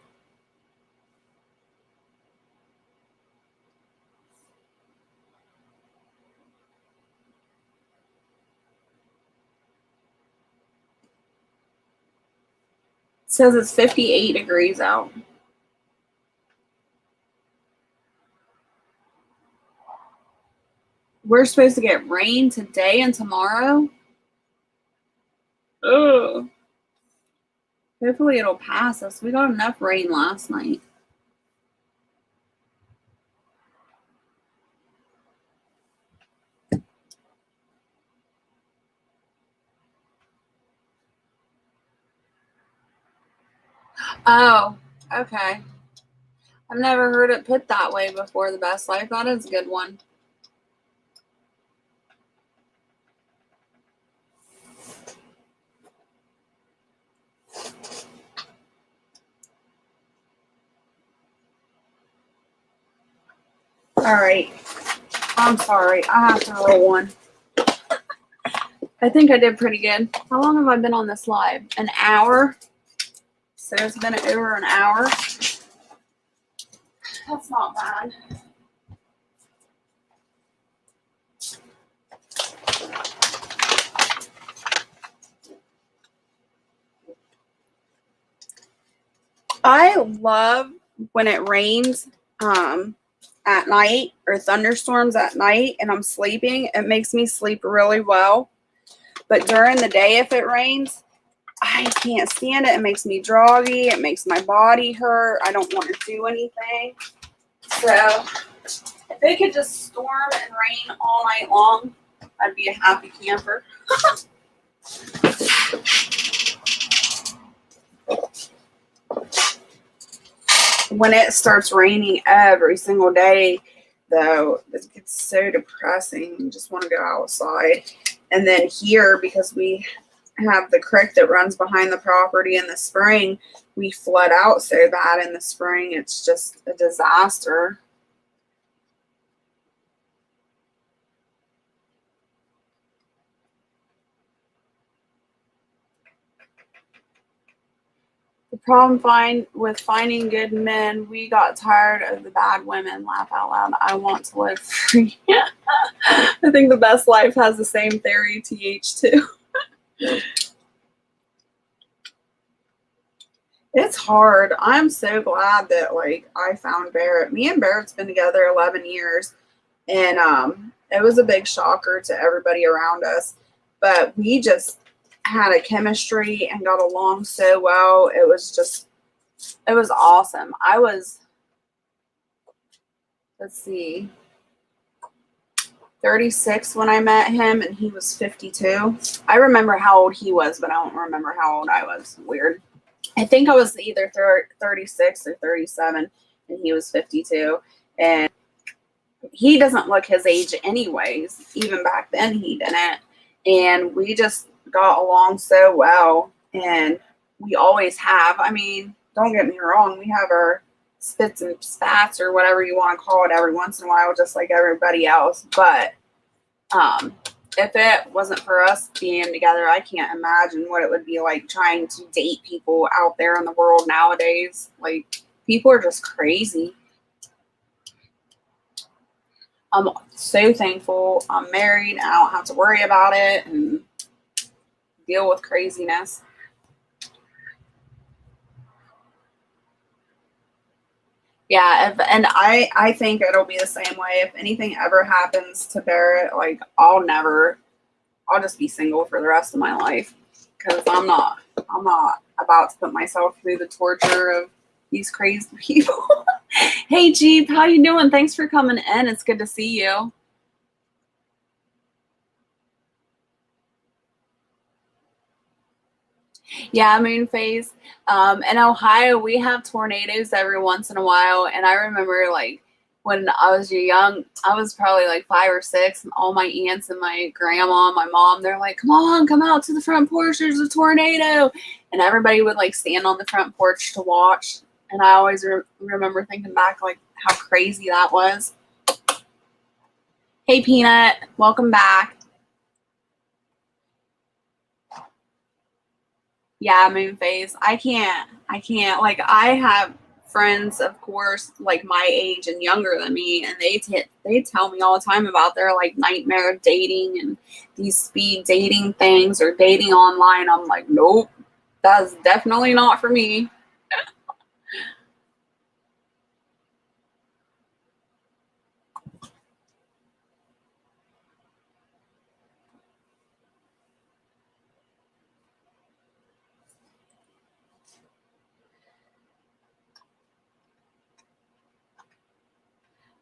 It says it's 58 degrees out. We're supposed to get rain today and tomorrow. Ugh. Hopefully it'll pass us. We got enough rain last night. Oh, okay. I've never heard it put that way before, the best life. That is a good one. All right. I'm sorry. I have to roll one. I think I did pretty good. How long have I been on this live? An hour. So it's been over an hour. That's not bad. I love when it rains at night or thunderstorms at night and I'm sleeping. It makes me sleep really well. But during the day, if it rains, I can't stand it. It makes me drowsy. It makes my body hurt. I don't want to do anything. So if it could just storm and rain all night long, I'd be a happy camper. When it starts raining every single day, though, it gets so depressing. You just want to go outside. And then here, because we have the creek that runs behind the property in the spring, we flood out so bad in the spring. It's just a disaster. The problem with finding good men, we got tired of the bad women. Laugh out loud. I want to live free. I think The Best Life has the same theory, TH, too. It's hard. I'm so glad that, like, I found Barrett. Me and Barrett's been together 11 years, and it was a big shocker to everybody around us. But we just had a chemistry and got along so well. It was awesome. I was, let's see, 36 when I met him, and he was 52. I remember how old he was, but I don't remember how old I was. Weird. I think I was either 36 or 37, and he was 52. And he doesn't look his age anyways. Even back then, he didn't. And we just got along so well, and we always have. I mean, don't get me wrong. We have our spits and spats or whatever you want to call it every once in a while, just like everybody else. But if it wasn't for us being together, I can't imagine what it would be like trying to date people out there in the world nowadays. Like, people are just crazy. I'm so thankful I'm married and I don't have to worry about it and deal with craziness. Yeah, and I think it'll be the same way. If anything ever happens to Barrett, like, I'll just be single for the rest of my life, because I'm not about to put myself through the torture of these crazy people. Hey Jeep, how you doing? Thanks for coming in. It's good to see you. Yeah, Moonface. In Ohio, we have tornadoes every once in a while, and I remember, like, when I was young, I was probably like 5 or 6, and all my aunts and my grandma and my mom, they're like, come on, come out to the front porch, there's a tornado. And everybody would, like, stand on the front porch to watch. And I always remember thinking back, like, how crazy that was. Hey, Peanut, welcome back. Yeah, Moonface. I can't. Like, I have friends, of course, like my age and younger than me, and they tell me all the time about their, like, nightmare dating and these speed dating things or dating online. I'm like, nope, that's definitely not for me.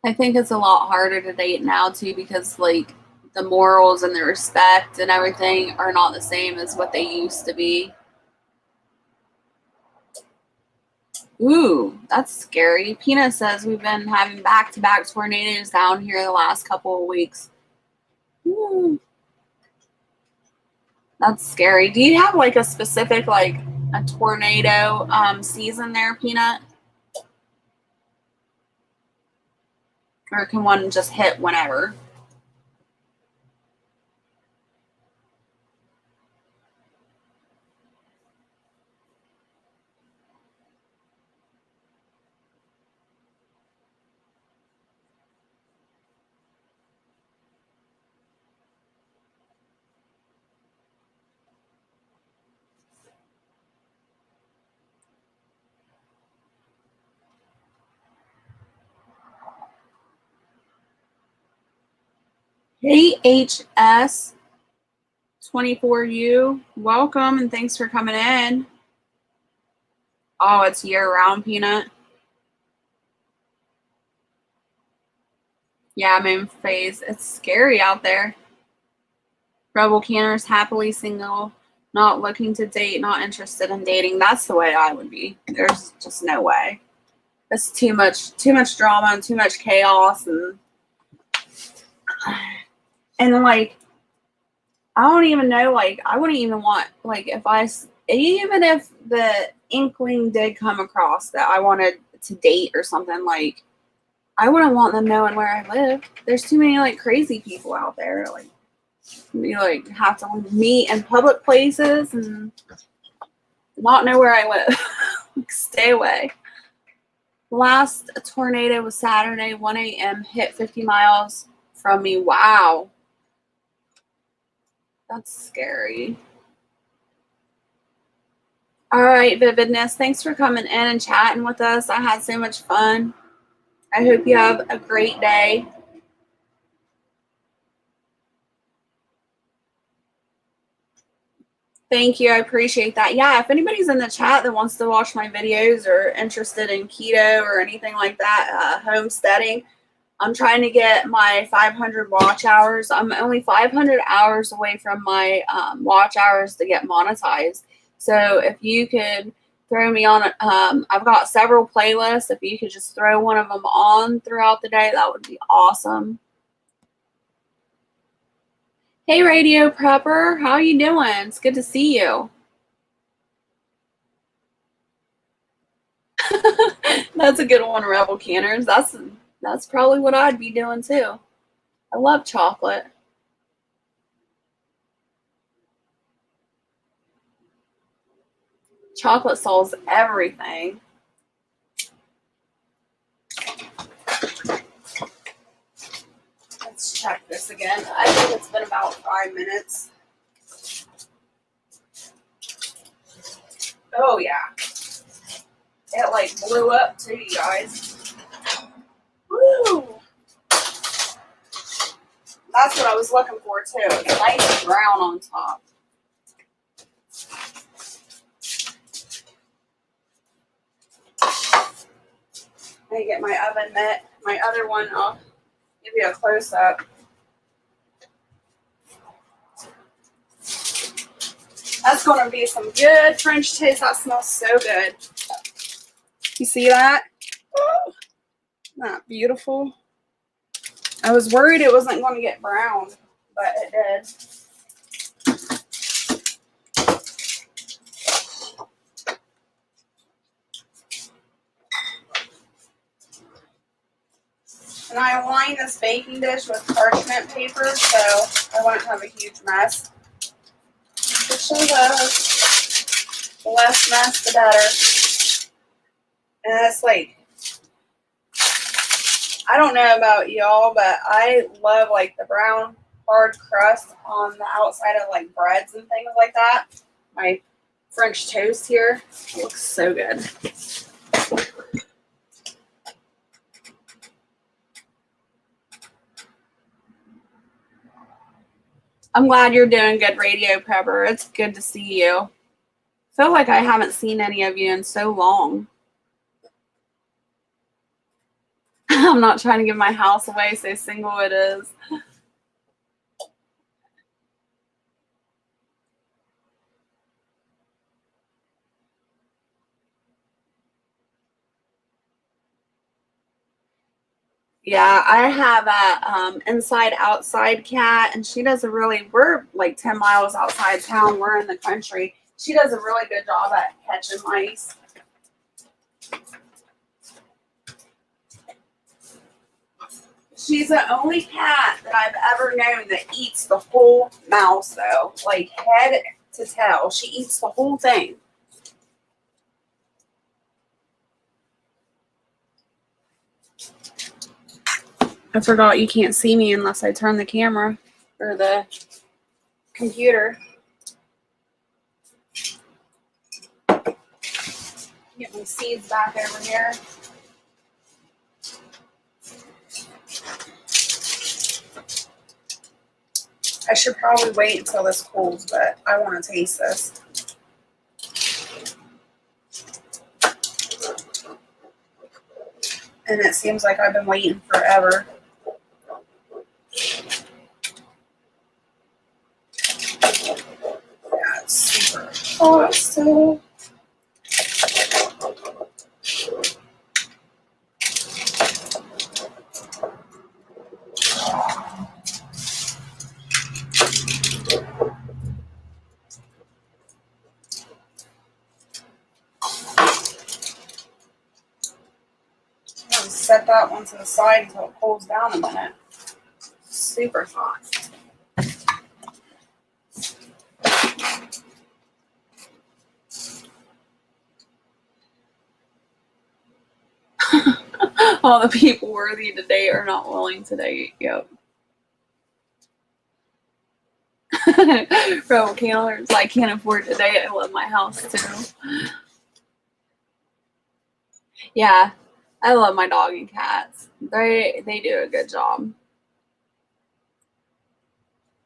I think it's a lot harder to date now too, because, like, the morals and the respect and everything are not the same as what they used to be. Ooh, that's scary. Peanut says we've been having back-to-back tornadoes down here the last couple of weeks. Ooh, that's scary. Do you have, like, a specific, like, a tornado season there, Peanut? Or can one just hit whenever? AHS24U, welcome and thanks for coming in. Oh, it's year-round peanut. Yeah, moon phase. It's scary out there. Rebel Canners, happily single, not looking to date, not interested in dating. That's the way I would be. There's just no way. It's too much drama and too much chaos, and like, I don't even know, like, I wouldn't even want, like, even if the inkling did come across that I wanted to date or something, like, I wouldn't want them knowing where I live. There's too many, like, crazy people out there, like, you, like, have to meet in public places and not know where I live. Like, stay away. Last tornado was Saturday, 1 a.m., hit 50 miles from me. Wow. That's scary. All right, Vividness, thanks for coming in and chatting with us. I had so much fun. I hope you have a great day. Thank you. I appreciate that. Yeah, if anybody's in the chat that wants to watch my videos or interested in keto or anything like that, homesteading, I'm trying to get my 500 watch hours. I'm only 500 hours away from my watch hours to get monetized. So if you could throw me on, I've got several playlists. If you could just throw one of them on throughout the day, that would be awesome. Hey, Radio Prepper, how you doing? It's good to see you. That's a good one, Rebel Canners. That's probably what I'd be doing too. I love chocolate. Chocolate solves everything. Let's check this again. I think it's been about 5 minutes. Oh yeah. It like blew up too, you guys. Woo! That's what I was looking for too. It's nice and brown on top. Let me get my oven mitt. My other one, I'll give you a close up. That's going to be some good French toast. That smells so good. You see that? Oh, isn't that beautiful? I was worried it wasn't going to get brown, but it did. And I aligned this baking dish with parchment paper so I wouldn't have a huge mess. It shows us the less mess, the better. And it's like, I don't know about y'all, but I love like the brown hard crust on the outside of like breads and things like that. My French toast here, it looks so good. I'm glad you're doing good, Radio Prepper. It's good to see you. I feel like I haven't seen any of you in so long. I'm not trying to give my house away, so single it is. Yeah, I have a inside outside cat, and she does we're like 10 miles outside town. We're in the country. She does a really good job at catching mice. She's the only cat that I've ever known that eats the whole mouse, though. Like, head to tail. She eats the whole thing. I forgot you can't see me unless I turn the camera or the computer. Get my seeds back over here. I should probably wait until this cools, but I want to taste this. And it seems like I've been waiting forever. Yeah, it's super hot still. I'll just set that one to the side until it cools down a minute. Super hot. All the people worthy to date are not willing to date. Yep. Bro, Keeler's like, can't afford to date. I love my house too. Yeah, I love my dog and cats. They do a good job.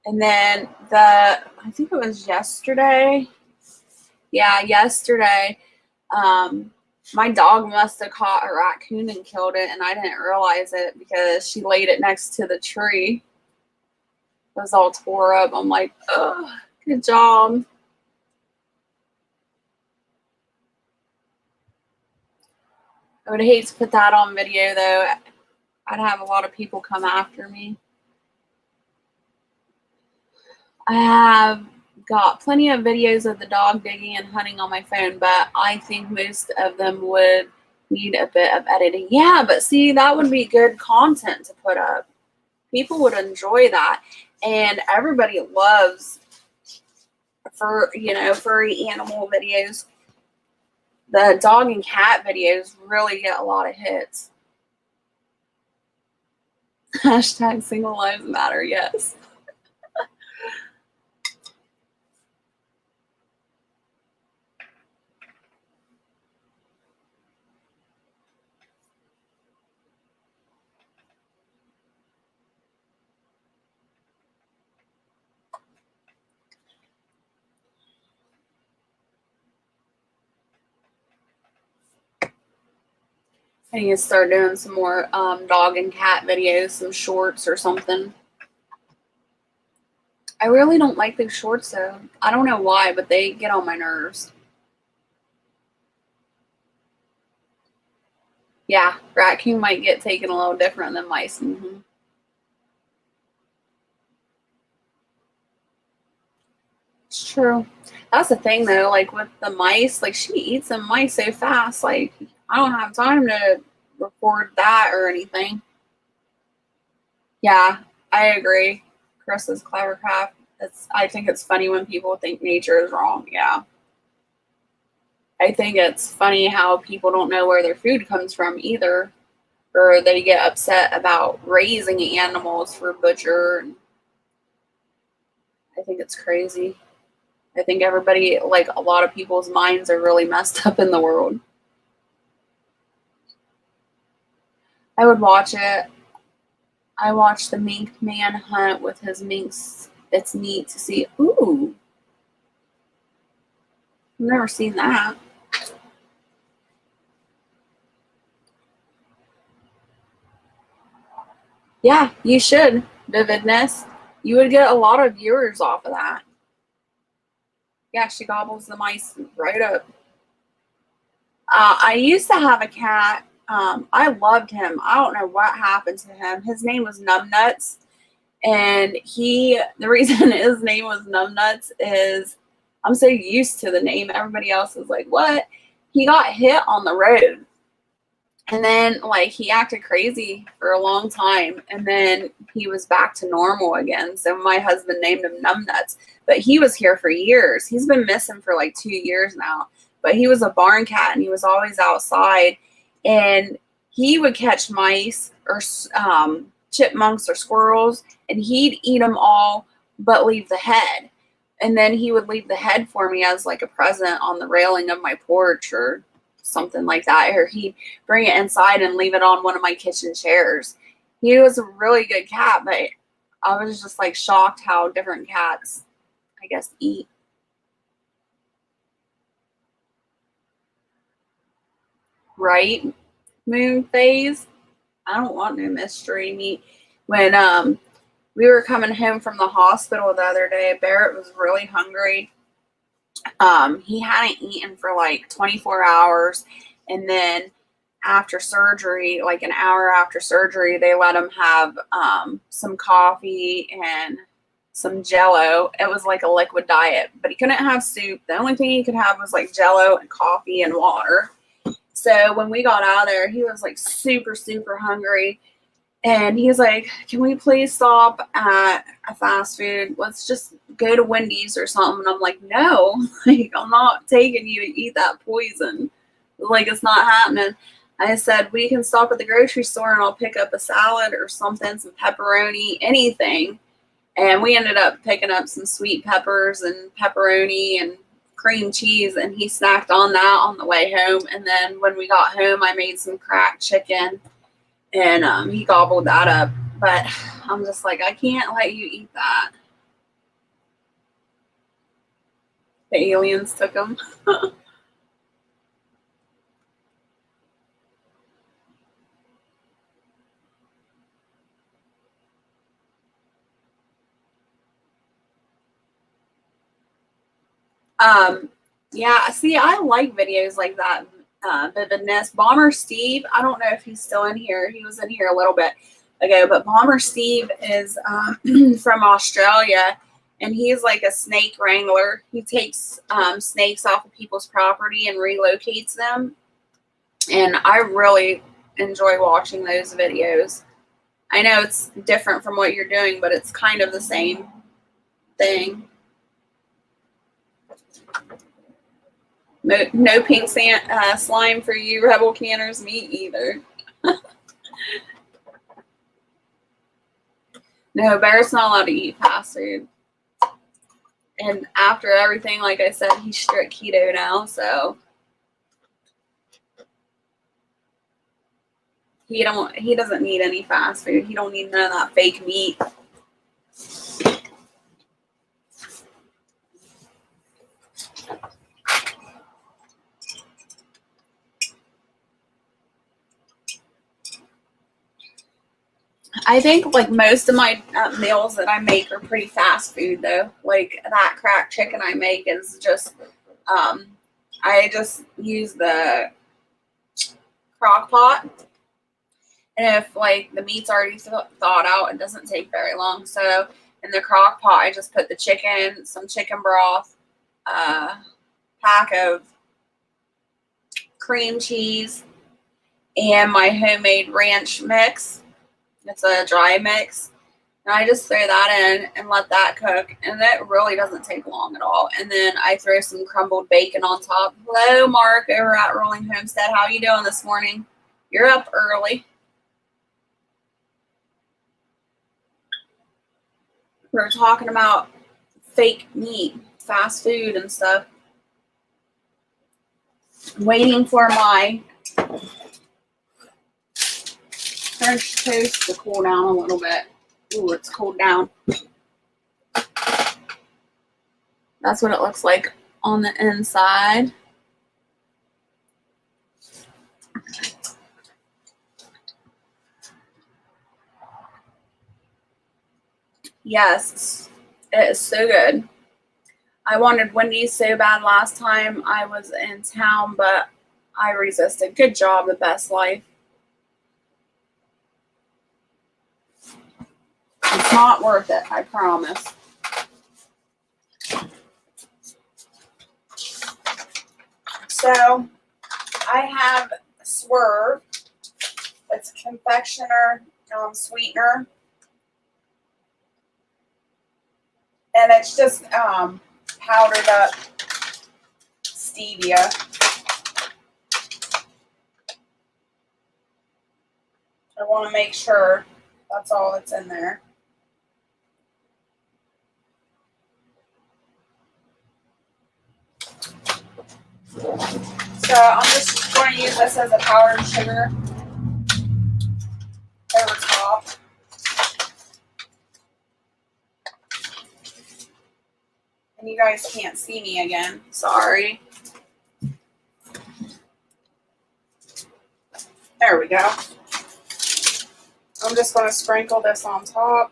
And then I think it was yesterday. Yeah, yesterday. My dog must have caught a raccoon and killed it, and I didn't realize it because she laid it next to the tree. It was all tore up. I'm like, oh, good job. I would hate to put that on video, though. I'd have a lot of people come after me. I have got plenty of videos of the dog digging and hunting on my phone, but I think most of them would need a bit of editing. Yeah, but see, that would be good content to put up. People would enjoy that. And everybody loves furry animal videos. The dog and cat videos really get a lot of hits. Hashtag single lives matter, yes. I need to start doing some more dog and cat videos, some shorts or something. I really don't like those shorts though. I don't know why, but they get on my nerves. Yeah, raccoon might get taken a little different than mice. Mm-hmm. It's true. That's the thing though, like with the mice, like she eats them mice so fast, like I don't have time to record that or anything. Yeah, I agree. Chris's clever craft. I think it's funny when people think nature is wrong. Yeah. I think it's funny how people don't know where their food comes from either, or they get upset about raising animals for butcher. I think it's crazy. I think everybody, like a lot of people's minds are really messed up in the world. I would watch it. I watched the mink man hunt with his minks. It's neat to see. Ooh. I've never seen that. Yeah, you should, Vividness. You would get a lot of viewers off of that. Yeah, she gobbles the mice right up. I used to have a cat. I loved him. I don't know what happened to him. His name was Numbnuts. And the reason his name was Numbnuts is I'm so used to the name. Everybody else is like, what? He got hit on the road. And then, like, he acted crazy for a long time. And then he was back to normal again. So my husband named him Numbnuts. But he was here for years. He's been missing for like 2 years now. But he was a barn cat, and he was always outside. And he would catch mice or chipmunks or squirrels, and he'd eat them all but leave the head. And then he would leave the head for me as like a present on the railing of my porch or something like that, or he'd bring it inside and leave it on one of my kitchen chairs. He was a really good cat, but I was just like shocked how different cats, I guess, eat. Right? Moon phase. I don't want no mystery meat. When we were coming home from the hospital the other day, Barrett was really hungry. He hadn't eaten for like 24 hours, and then after surgery, like an hour after surgery, they let him have some coffee and some Jello. It was like a liquid diet, but he couldn't have soup. The only thing he could have was like Jello and coffee and water. So when we got out of there, he was like super, super hungry. And he's like, can we please stop at a fast food? Let's just go to Wendy's or something. And I'm like, no, like, I'm not taking you to eat that poison. Like, it's not happening. I said, we can stop at the grocery store and I'll pick up a salad or something, some pepperoni, anything. And we ended up picking up some sweet peppers and pepperoni and cream cheese, and he snacked on that on the way home. And then when we got home, I made some cracked chicken, and he gobbled that up. But I'm just like, I can't let you eat that. The aliens took him. Yeah, see, I like videos like that. Vividness. Bomber Steve, I don't know if he's still in here. He was in here a little bit ago, but Bomber Steve is from Australia, and he's like a snake wrangler. He takes snakes off of people's property and relocates them, and I really enjoy watching those videos. I know it's different from what you're doing, but it's kind of the same thing. No pink slime for you rebel canners. Me either. No, Bear's not allowed to eat fast food. And after everything, like I said, he's strict keto now, so he doesn't need any fast food. He don't need none of that fake meat. I think like most of my meals that I make are pretty fast food though. Like that cracked chicken I make is just, I just use the crock pot. And if like the meat's already thawed out, it doesn't take very long. So in the crock pot, I just put the chicken, some chicken broth, pack of cream cheese, and my homemade ranch mix. It's a dry mix. And I just throw that in and let that cook. And it really doesn't take long at all. And then I throw some crumbled bacon on top. Hello, Mark, over at Rolling Homestead. How you doing this morning? You're up early. We're talking about fake meat, fast food and stuff. Waiting for my French toast to cool down a little bit. Ooh, it's cooled down. That's what it looks like on the inside. Yes, it is so good. I wanted Wendy's so bad last time I was in town, but I resisted. Good job, The Best Life. It's not worth it, I promise. So, I have Swerve. It's confectioner sweetener. And it's just powdered up stevia. I want to make sure that's all that's in there. So I'm just going to use this as a powdered sugar over top. And you guys can't see me again. Sorry. There we go. I'm just going to sprinkle this on top.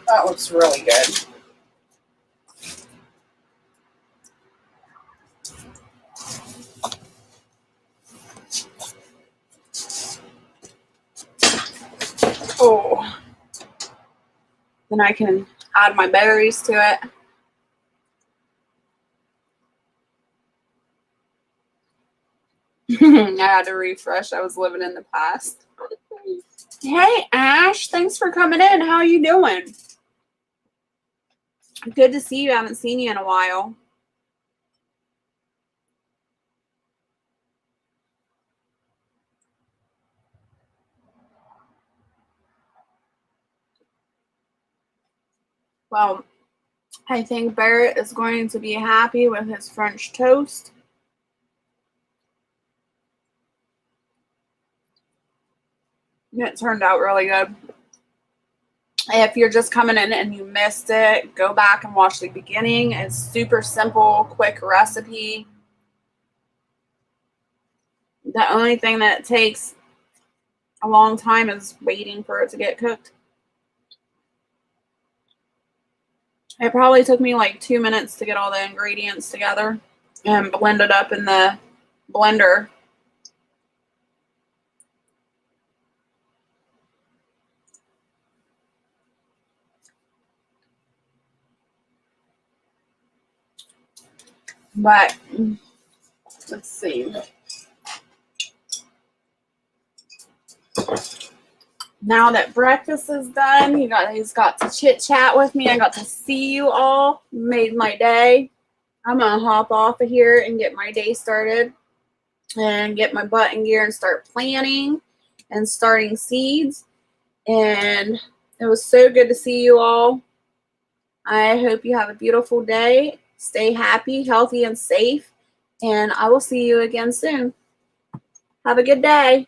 That looks really good. Oh. Then I can add my berries to it. I had to refresh. I was living in the past. Hey, Ash. Thanks for coming in. How are you doing? Good to see you. I haven't seen you in a while. Well, I think Barrett is going to be happy with his French toast. It turned out really good. If you're just coming in and you missed it, go back and watch the beginning. It's super simple, quick recipe. The only thing that takes a long time is waiting for it to get cooked. It probably took me like 2 minutes to get all the ingredients together and blend it up in the blender. But let's see. Now that breakfast is done, he's got to chit chat with me. I got to see you all. Made my day. I'm gonna hop off of here and get my day started and get my butt in gear and start planning and starting seeds. And it was so good to see you all. I hope you have a beautiful day. Stay happy, healthy, and safe. And I will see you again soon. Have a good day.